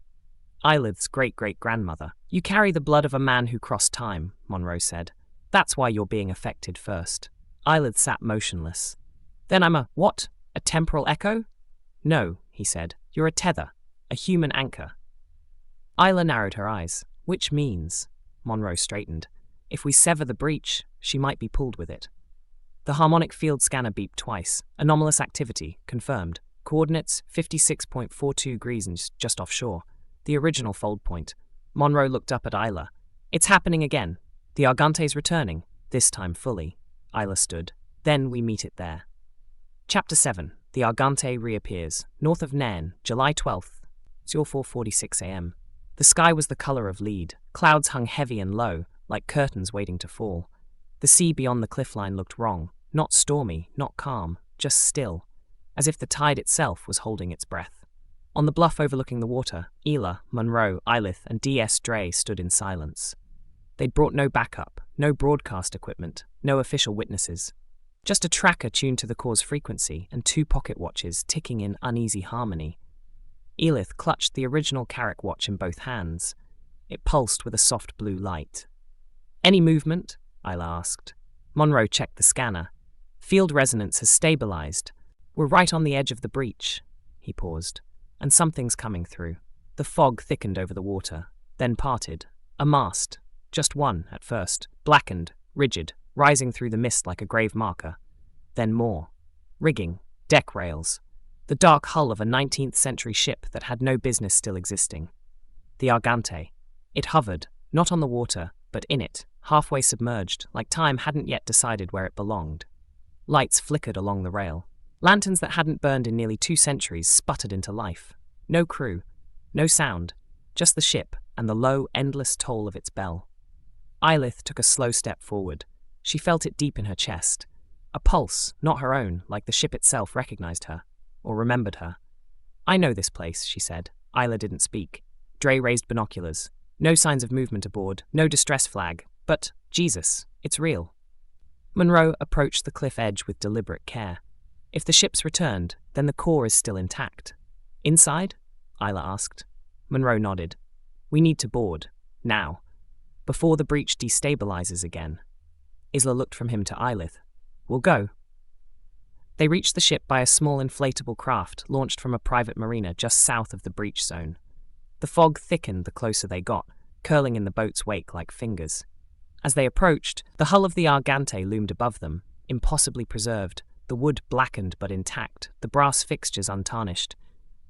Eilidh's great-great-grandmother. You carry the blood of a man who crossed time, Monroe said. That's why you're being affected first. Eilidh sat motionless. Then I'm a what? A temporal echo? No, he said. You're a tether, a human anchor. Isla narrowed her eyes. Which means, Monroe straightened, if we sever the breach, she might be pulled with it. The harmonic field scanner beeped twice. Anomalous activity, confirmed. Coordinates 56.42 degrees just offshore. The original fold point. Monroe looked up at Isla. It's happening again. The Argante's returning, this time fully. Isla stood. Then we meet it there. Chapter 7. The Argante reappears. North of Nairn, July 12th, 04:46 a.m. The sky was the colour of lead. Clouds hung heavy and low, like curtains waiting to fall. The sea beyond the cliffline looked wrong. Not stormy, not calm, just still, as if the tide itself was holding its breath. On the bluff overlooking the water, Eilidh, Monroe, Eilidh, and DS Dre stood in silence. They'd brought no backup, no broadcast equipment, no official witnesses. Just a tracker tuned to the core's frequency and 2 pocket watches ticking in uneasy harmony. Eilidh clutched the original Carrack watch in both hands. It pulsed with a soft blue light. "Any movement?" Eilidh asked. Monroe checked the scanner. "Field resonance has stabilized. We're right on the edge of the breach." He paused. "And something's coming through." The fog thickened over the water, then parted. A mast. Just one, at first. Blackened, rigid, rising through the mist like a grave marker. Then more. Rigging. Deck rails. The dark hull of a 19th century ship that had no business still existing. The Argante. It hovered, not on the water, but in it, halfway submerged, like time hadn't yet decided where it belonged. Lights flickered along the rail. Lanterns that hadn't burned in nearly 2 centuries sputtered into life. No crew, no sound, just the ship and the low, endless toll of its bell. Eilidh took a slow step forward. She felt it deep in her chest. A pulse, not her own, like the ship itself recognized her, or remembered her. "I know this place," she said. Eilidh didn't speak. Dre raised binoculars. No signs of movement aboard, no distress flag, but, Jesus, it's real. Monroe approached the cliff edge with deliberate care. If the ship's returned, then the core is still intact. "Inside?" Eilidh asked. Monroe nodded. "We need to board. Now. Before the breach destabilizes again." Isla looked from him to Eilidh. "We'll go." They reached the ship by a small inflatable craft launched from a private marina just south of the breach zone. The fog thickened the closer they got, curling in the boat's wake like fingers. As they approached, the hull of the Argante loomed above them, impossibly preserved, the wood blackened but intact, the brass fixtures untarnished.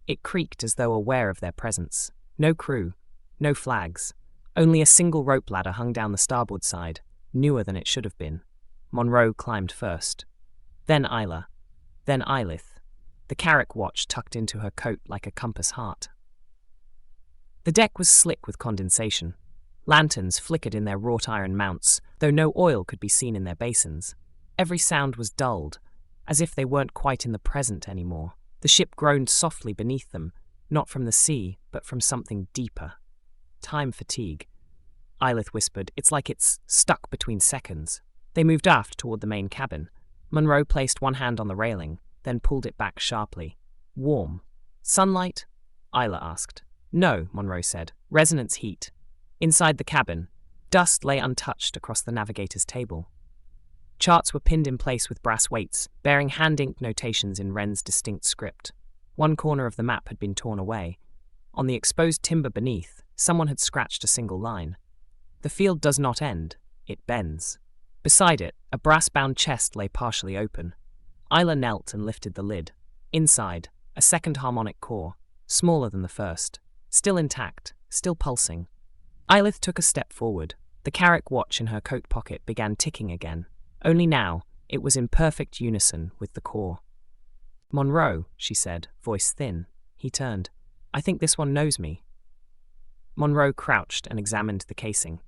It creaked as though aware of their presence. No crew, no flags. Only a single rope ladder hung down the starboard side, newer than it should have been. Monroe climbed first. Then Eilidh. Then Eilidh, the Carrack watch tucked into her coat like a compass heart. The deck was slick with condensation. Lanterns flickered in their wrought iron mounts, though no oil could be seen in their basins. Every sound was dulled, as if they weren't quite in the present anymore. The ship groaned softly beneath them, not from the sea, but from something deeper. "Time fatigue," Eilidh whispered. "It's like it's stuck between seconds." They moved aft toward the main cabin. Monroe placed one hand on the railing, then pulled it back sharply. "Warm. Sunlight?" Eilidh asked. "No," Monroe said. "Resonance heat." Inside the cabin, dust lay untouched across the navigator's table. Charts were pinned in place with brass weights, bearing hand-inked notations in Wren's distinct script. One corner of the map had been torn away. On the exposed timber beneath, someone had scratched a single line. "The field does not end, it bends." Beside it, a brass-bound chest lay partially open. Eilidh knelt and lifted the lid. Inside, a second harmonic core, smaller than the first, still intact, still pulsing. Eilidh took a step forward. The Carrack watch in her coat pocket began ticking again. Only now, it was in perfect unison with the core. "Monroe," she said, voice thin. He turned. "I think this one knows me." Monroe crouched and examined the casing.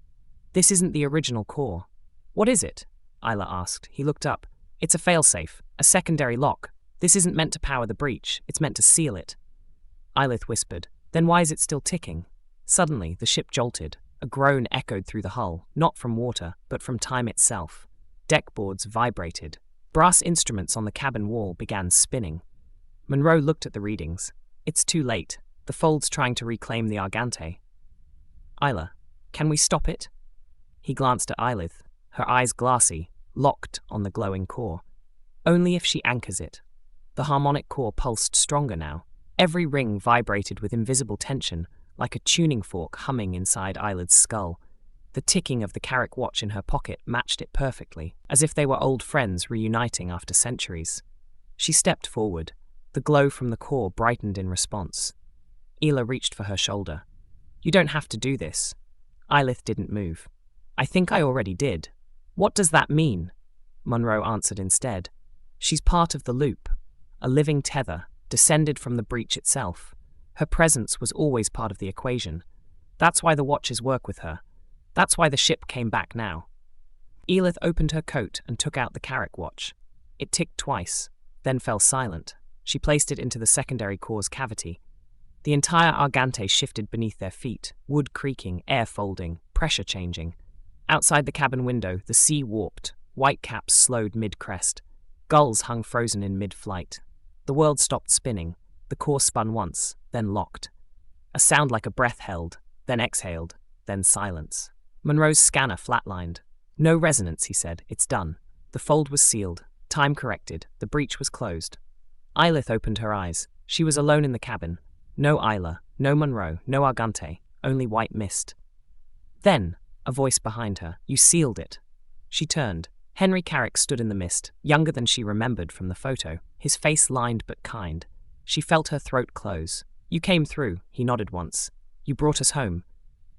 "This isn't the original core." "What is it?" Eilidh asked. He looked up. "It's a failsafe, a secondary lock. This isn't meant to power the breach, it's meant to seal it." Eilidh whispered. "Then why is it still ticking?" Suddenly, the ship jolted. A groan echoed through the hull, not from water, but from time itself. Deckboards vibrated. Brass instruments on the cabin wall began spinning. Monroe looked at the readings. "It's too late. The fold's trying to reclaim the Argante." "Eilidh, can we stop it?" He glanced at Eilidh, her eyes glassy, locked on the glowing core. "Only if she anchors it." The harmonic core pulsed stronger now. Every ring vibrated with invisible tension, like a tuning fork humming inside Eilidh's skull. The ticking of the Carrack watch in her pocket matched it perfectly, as if they were old friends reuniting after centuries. She stepped forward. The glow from the core brightened in response. Eilidh reached for her shoulder. "You don't have to do this." Eilidh didn't move. "I think I already did." "What does that mean?" Monroe answered instead. "She's part of the loop, a living tether, descended from the breach itself. Her presence was always part of the equation. That's why the watchers work with her. That's why the ship came back now." Eilidh opened her coat and took out the Carrack watch. It ticked twice, then fell silent. She placed it into the secondary core's cavity. The entire Argante shifted beneath their feet, wood creaking, air folding, pressure changing. Outside the cabin window, the sea warped, white caps slowed mid-crest. Gulls hung frozen in mid-flight. The world stopped spinning. The core spun once, then locked. A sound like a breath held, then exhaled, then silence. Monroe's scanner flatlined. No resonance, he said. It's done. The fold was sealed. Time corrected. The breach was closed. Eilidh opened her eyes. She was alone in the cabin. No Isla, no Monroe, no Argante, only white mist. Then, a voice behind her. You sealed it. She turned. Henry Carrick stood in the mist, younger than she remembered from the photo, his face lined but kind. She felt her throat close. You came through, he nodded once. You brought us home.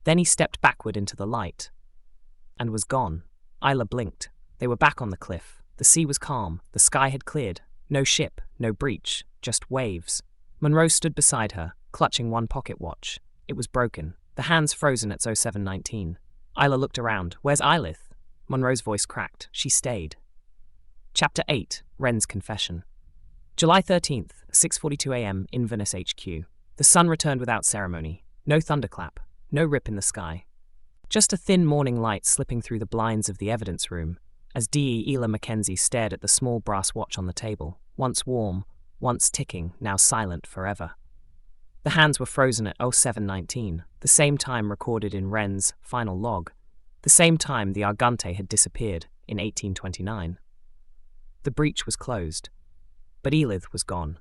Then he stepped backward into the light. And was gone. Isla blinked. They were back on the cliff. The sea was calm. The sky had cleared. No ship, no breach, just waves. Monroe stood beside her, clutching one pocket watch. It was broken. The hands frozen at 0719. Isla looked around. Where's Eilidh? Monroe's voice cracked. She stayed. Chapter 8. Wren's Confession. July 13th, 6:42 a.m. Inverness HQ. The sun returned without ceremony. No thunderclap. No rip in the sky. Just a thin morning light slipping through the blinds of the evidence room, as DE Isla Mackenzie stared at the small brass watch on the table, once warm, once ticking, now silent forever. The hands were frozen at 0719, the same time recorded in Wren's final log, the same time the Argante had disappeared in 1829. The breach was closed, but Eilidh was gone.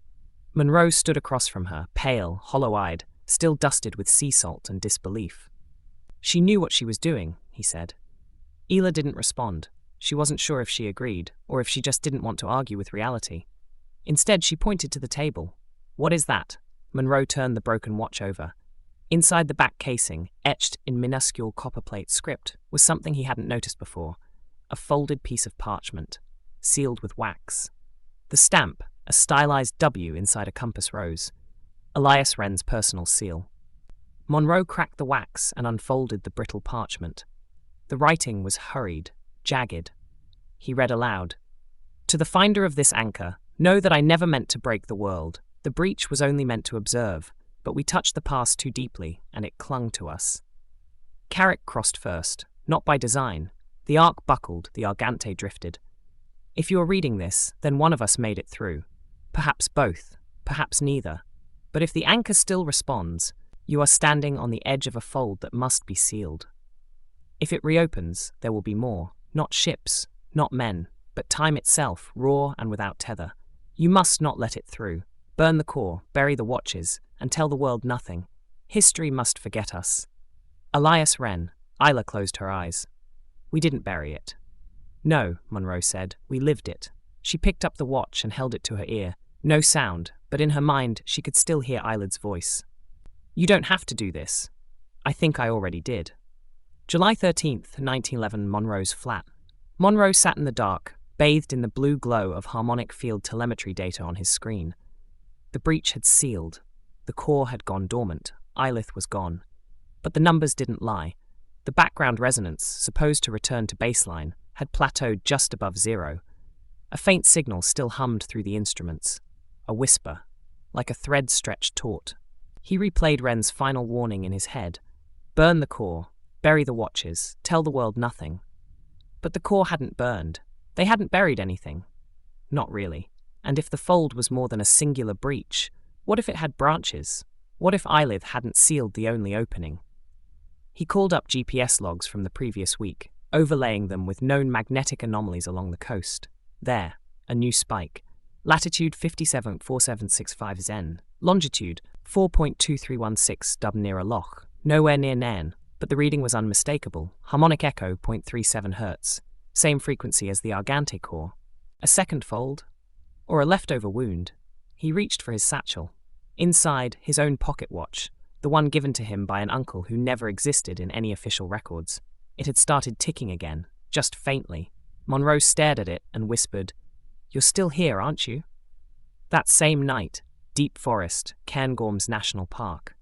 Monroe stood across from her, pale, hollow-eyed, still dusted with sea salt and disbelief. She knew what she was doing, he said. Eilidh didn't respond. She wasn't sure if she agreed, or if she just didn't want to argue with reality. Instead, she pointed to the table. What is that? Monroe turned the broken watch over. Inside the back casing, etched in minuscule copperplate script, was something he hadn't noticed before. A folded piece of parchment, sealed with wax. The stamp, a stylized W inside a compass rose. Eilidh Rennie's personal seal. Monroe cracked the wax and unfolded the brittle parchment. The writing was hurried, jagged. He read aloud. To the finder of this anchor, know that I never meant to break the world. The breach was only meant to observe, but we touched the past too deeply, and it clung to us. Carrick crossed first, not by design. The arc buckled, the Argante drifted. If you are reading this, then one of us made it through. Perhaps both, perhaps neither. But if the anchor still responds, you are standing on the edge of a fold that must be sealed. If it reopens, there will be more. Not ships, not men, but time itself, raw and without tether. You must not let it through. Burn the core, bury the watches, and tell the world nothing. History must forget us. Eilidh Rennie. Isla closed her eyes. We didn't bury it. No, Monroe said. We lived it. She picked up the watch and held it to her ear. No sound, but in her mind she could still hear Eilidh's voice. You don't have to do this. I think I already did. July 13th, 1911, Monroe's flat. Monroe sat in the dark, bathed in the blue glow of harmonic field telemetry data on his screen. The breach had sealed. The core had gone dormant. Eilidh was gone. But the numbers didn't lie. The background resonance, supposed to return to baseline, had plateaued just above zero. A faint signal still hummed through the instruments. A whisper, like a thread stretched taut. He replayed Wren's final warning in his head. Burn the core, bury the watches, tell the world nothing. But the core hadn't burned. They hadn't buried anything. Not really. And if the fold was more than a singular breach, what if it had branches? What if Eilidh hadn't sealed the only opening? He called up GPS logs from the previous week, overlaying them with known magnetic anomalies along the coast. There, a new spike. Latitude 574765 Zen. Longitude 4.2316 Dubh Loch. Nowhere near Nairn, but the reading was unmistakable. Harmonic echo 0.37 Hz. Same frequency as the Argante core. A second fold? Or a leftover wound? He reached for his satchel. Inside, his own pocket watch, the one given to him by an uncle who never existed in any official records. It had started ticking again, just faintly. Monroe stared at it and whispered, "You're still here, aren't you?" That same night, deep forest, Cairngorms National Park.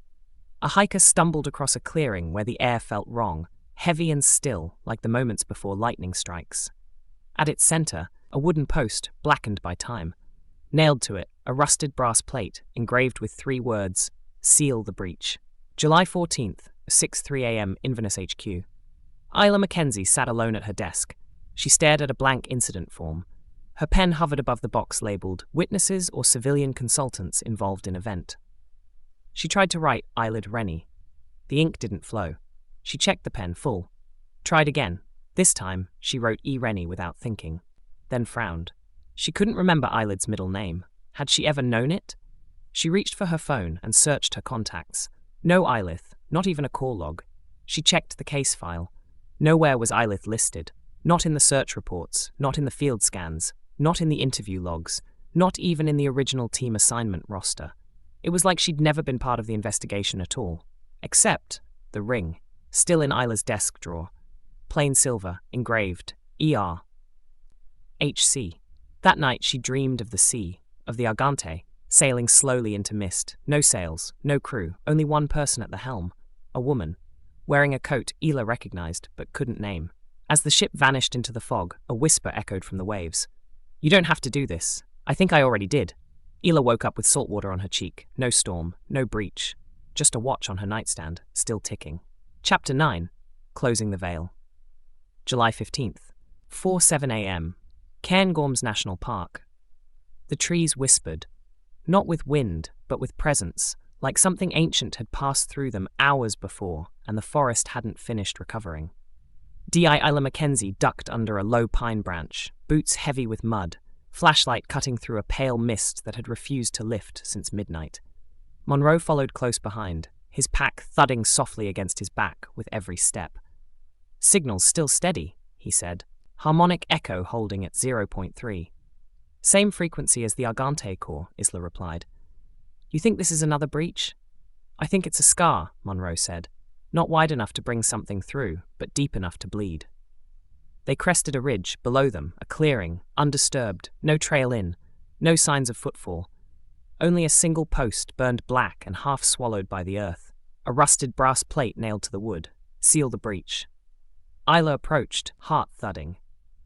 A hiker stumbled across a clearing where the air felt wrong, heavy and still, like the moments before lightning strikes. At its center, a wooden post, blackened by time. Nailed to it, a rusted brass plate, engraved with 3 words, Seal the breach. July 14th, 6:03 a.m. Inverness HQ. Isla Mackenzie sat alone at her desk. She stared at a blank incident form. Her pen hovered above the box labelled Witnesses or Civilian Consultants Involved in Event. She tried to write Eilidh Rennie. The ink didn't flow. She checked the pen full. Tried again. This time, she wrote E. Rennie without thinking. Then frowned. She couldn't remember Eilidh's middle name. Had she ever known it? She reached for her phone and searched her contacts. No Eilidh, not even a call log. She checked the case file. Nowhere was Eilidh listed. Not in the search reports, not in the field scans, not in the interview logs, not even in the original team assignment roster. It was like she'd never been part of the investigation at all. Except the ring, still in Isla's desk drawer. Plain silver, engraved, ER. HC. That night she dreamed of the sea, of the Argante, sailing slowly into mist. No sails, no crew, only one person at the helm. A woman, wearing a coat Eilidh recognized but couldn't name. As the ship vanished into the fog, a whisper echoed from the waves. "You don't have to do this. I think I already did." Eilidh woke up with salt water on her cheek. No storm, no breach. Just a watch on her nightstand, still ticking. Chapter 9. Closing the Veil. July 15th. 4:07 a.m. Cairngorms National Park. The trees whispered. Not with wind, but with presence, like something ancient had passed through them hours before, and the forest hadn't finished recovering. Isla Mackenzie ducked under a low pine branch, boots heavy with mud, flashlight cutting through a pale mist that had refused to lift since midnight. Monroe followed close behind, his pack thudding softly against his back with every step. "Signal's still steady," he said. "Harmonic echo holding at 0.3. "Same frequency as the Argante core," Isla replied. "You think this is another breach?" "I think it's a scar," Monroe said. "Not wide enough to bring something through, but deep enough to bleed." They crested a ridge, below them, a clearing, undisturbed, no trail in, no signs of footfall. Only a single post burned black and half swallowed by the earth, a rusted brass plate nailed to the wood. "Seal the breach." Isla approached, heart thudding.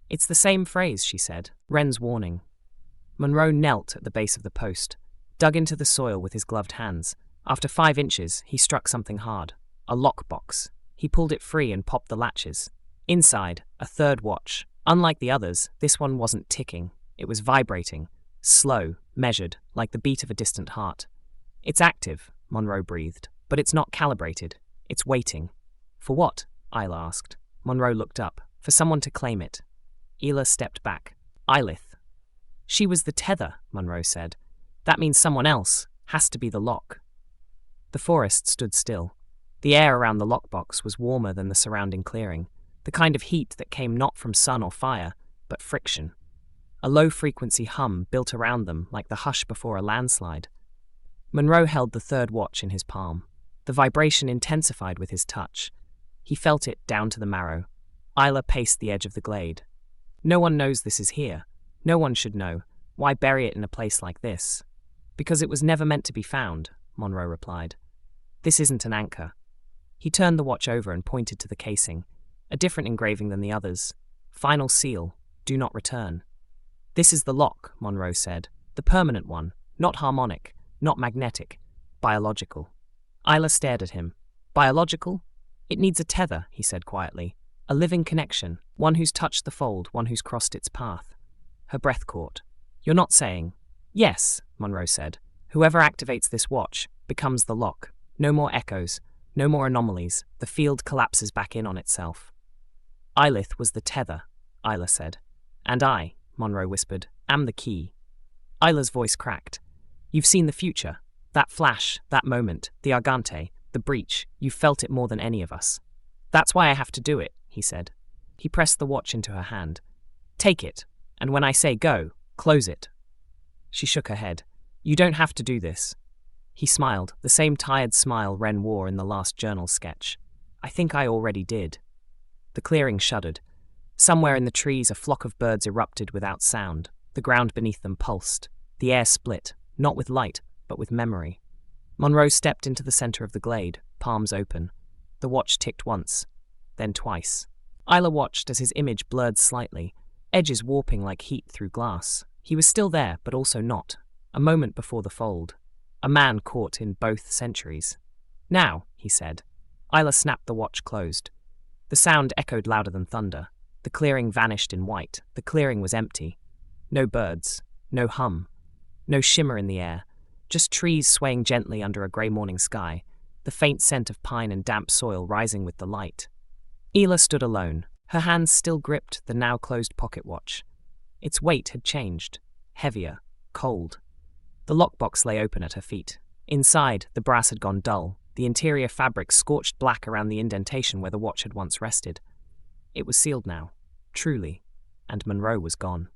"It's the same phrase," she said. "Wren's warning." Monroe knelt at the base of the post, dug into the soil with his gloved hands. After 5 inches, he struck something hard. A lockbox. He pulled it free and popped the latches. Inside, a third watch. Unlike the others, this one wasn't ticking. It was vibrating. Slow, measured, like the beat of a distant heart. "It's active," Monroe breathed, "but it's not calibrated. It's waiting." "For what?" Isla asked. Monroe looked up. "For someone to claim it." Isla stepped back. "Eilidh." "She was the tether," Monroe said. "That means someone else. Has to be the lock." The forest stood still. The air around the lockbox was warmer than the surrounding clearing, the kind of heat that came not from sun or fire, but friction. A low-frequency hum built around them like the hush before a landslide. Monroe held the third watch in his palm. The vibration intensified with his touch. He felt it down to the marrow. Isla paced the edge of the glade. "No one knows this is here. No one should know. Why bury it in a place like this?" "Because it was never meant to be found," Monroe replied. "This isn't an anchor." He turned the watch over and pointed to the casing, a different engraving than the others. "Final seal. Do not return." "This is the lock," Monroe said. "The permanent one. Not harmonic. Not magnetic. Biological." Isla stared at him. "Biological? It needs a tether," he said quietly. "A living connection. One who's touched the fold, one who's crossed its path." Her breath caught. "You're not saying—" "Yes," Monroe said. "Whoever activates this watch becomes the lock. No more echoes. No more anomalies. The field collapses back in on itself." "Eilidh was the tether," Isla said. "And I," Monroe whispered, "am the key." Isla's voice cracked. "You've seen the future. That flash, that moment, the Argante, the breach. You felt it more than any of us." "That's why I have to do it," he said. He pressed the watch into her hand. "Take it, and when I say go, close it." She shook her head. "You don't have to do this." He smiled, the same tired smile Wren wore in the last journal sketch. "I think I already did." The clearing shuddered. Somewhere in the trees a flock of birds erupted without sound. The ground beneath them pulsed. The air split, not with light, but with memory. Monroe stepped into the center of the glade, palms open. The watch ticked once, then twice. Isla watched as his image blurred slightly, edges warping like heat through glass. He was still there, but also not. A moment before the fold. a man caught in both centuries. "Now," he said. Isla snapped the watch closed. The sound echoed louder than thunder. The clearing vanished in white. The clearing was empty. No birds, no hum, no shimmer in the air, just trees swaying gently under a grey morning sky, the faint scent of pine and damp soil rising with the light. Eilidh stood alone, her hands still gripped the now-closed pocket watch. Its weight had changed, heavier, cold. The lockbox lay open at her feet. Inside, the brass had gone dull, the interior fabric scorched black around the indentation where the watch had once rested. It was sealed now, truly, and Monroe was gone.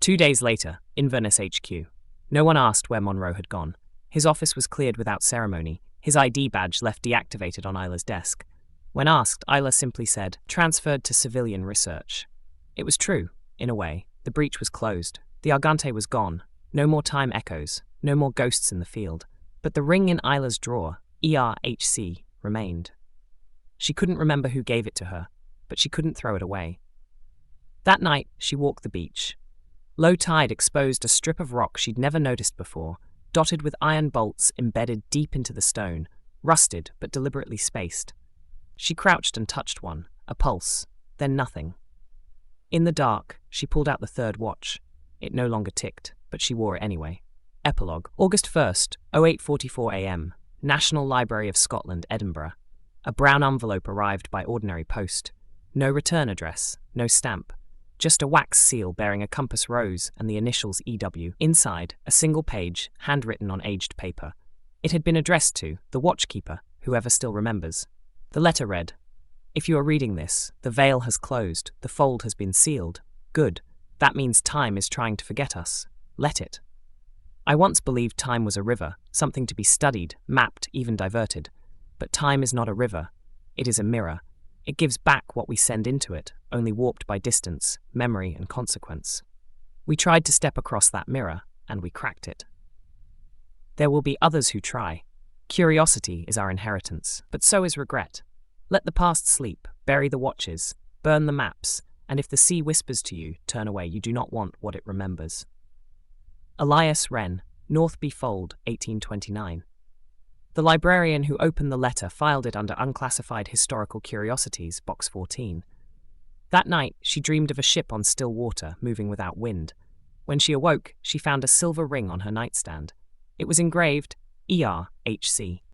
2 days later, Inverness HQ. No one asked where Monroe had gone. His office was cleared without ceremony, his ID badge left deactivated on Isla's desk. When asked, Isla simply said, "Transferred to civilian research." It was true, in a way. The breach was closed. The Argante was gone. No more time echoes, no more ghosts in the field. But the ring in Isla's drawer, ERHC, remained. She couldn't remember who gave it to her, but she couldn't throw it away. That night, she walked the beach. Low tide exposed a strip of rock she'd never noticed before, dotted with iron bolts embedded deep into the stone, rusted but deliberately spaced. She crouched and touched one, a pulse, then nothing. In the dark, she pulled out the third watch. It no longer ticked, but she wore it anyway. Epilogue. August 1st, 08:44 a.m. National Library of Scotland, Edinburgh. A brown envelope arrived by ordinary post. No return address, no stamp. Just a wax seal bearing a compass rose and the initials EW. Inside, a single page, handwritten on aged paper. It had been addressed to the watchkeeper, whoever still remembers. The letter read, "If you are reading this, the veil has closed, the fold has been sealed. Good. That means time is trying to forget us. Let it. I once believed time was a river, something to be studied, mapped, even diverted. But time is not a river. It is a mirror. It gives back what we send into it, only warped by distance, memory, and consequence. We tried to step across that mirror, and we cracked it. There will be others who try. Curiosity is our inheritance, but so is regret. Let the past sleep, bury the watches, burn the maps, and if the sea whispers to you, turn away. You do not want what it remembers." Eilidh Rennie, Northby Fold, 1829. The librarian who opened the letter filed it under Unclassified Historical Curiosities, Box 14. That night, she dreamed of a ship on still water, moving without wind. When she awoke, she found a silver ring on her nightstand. It was engraved ERHC.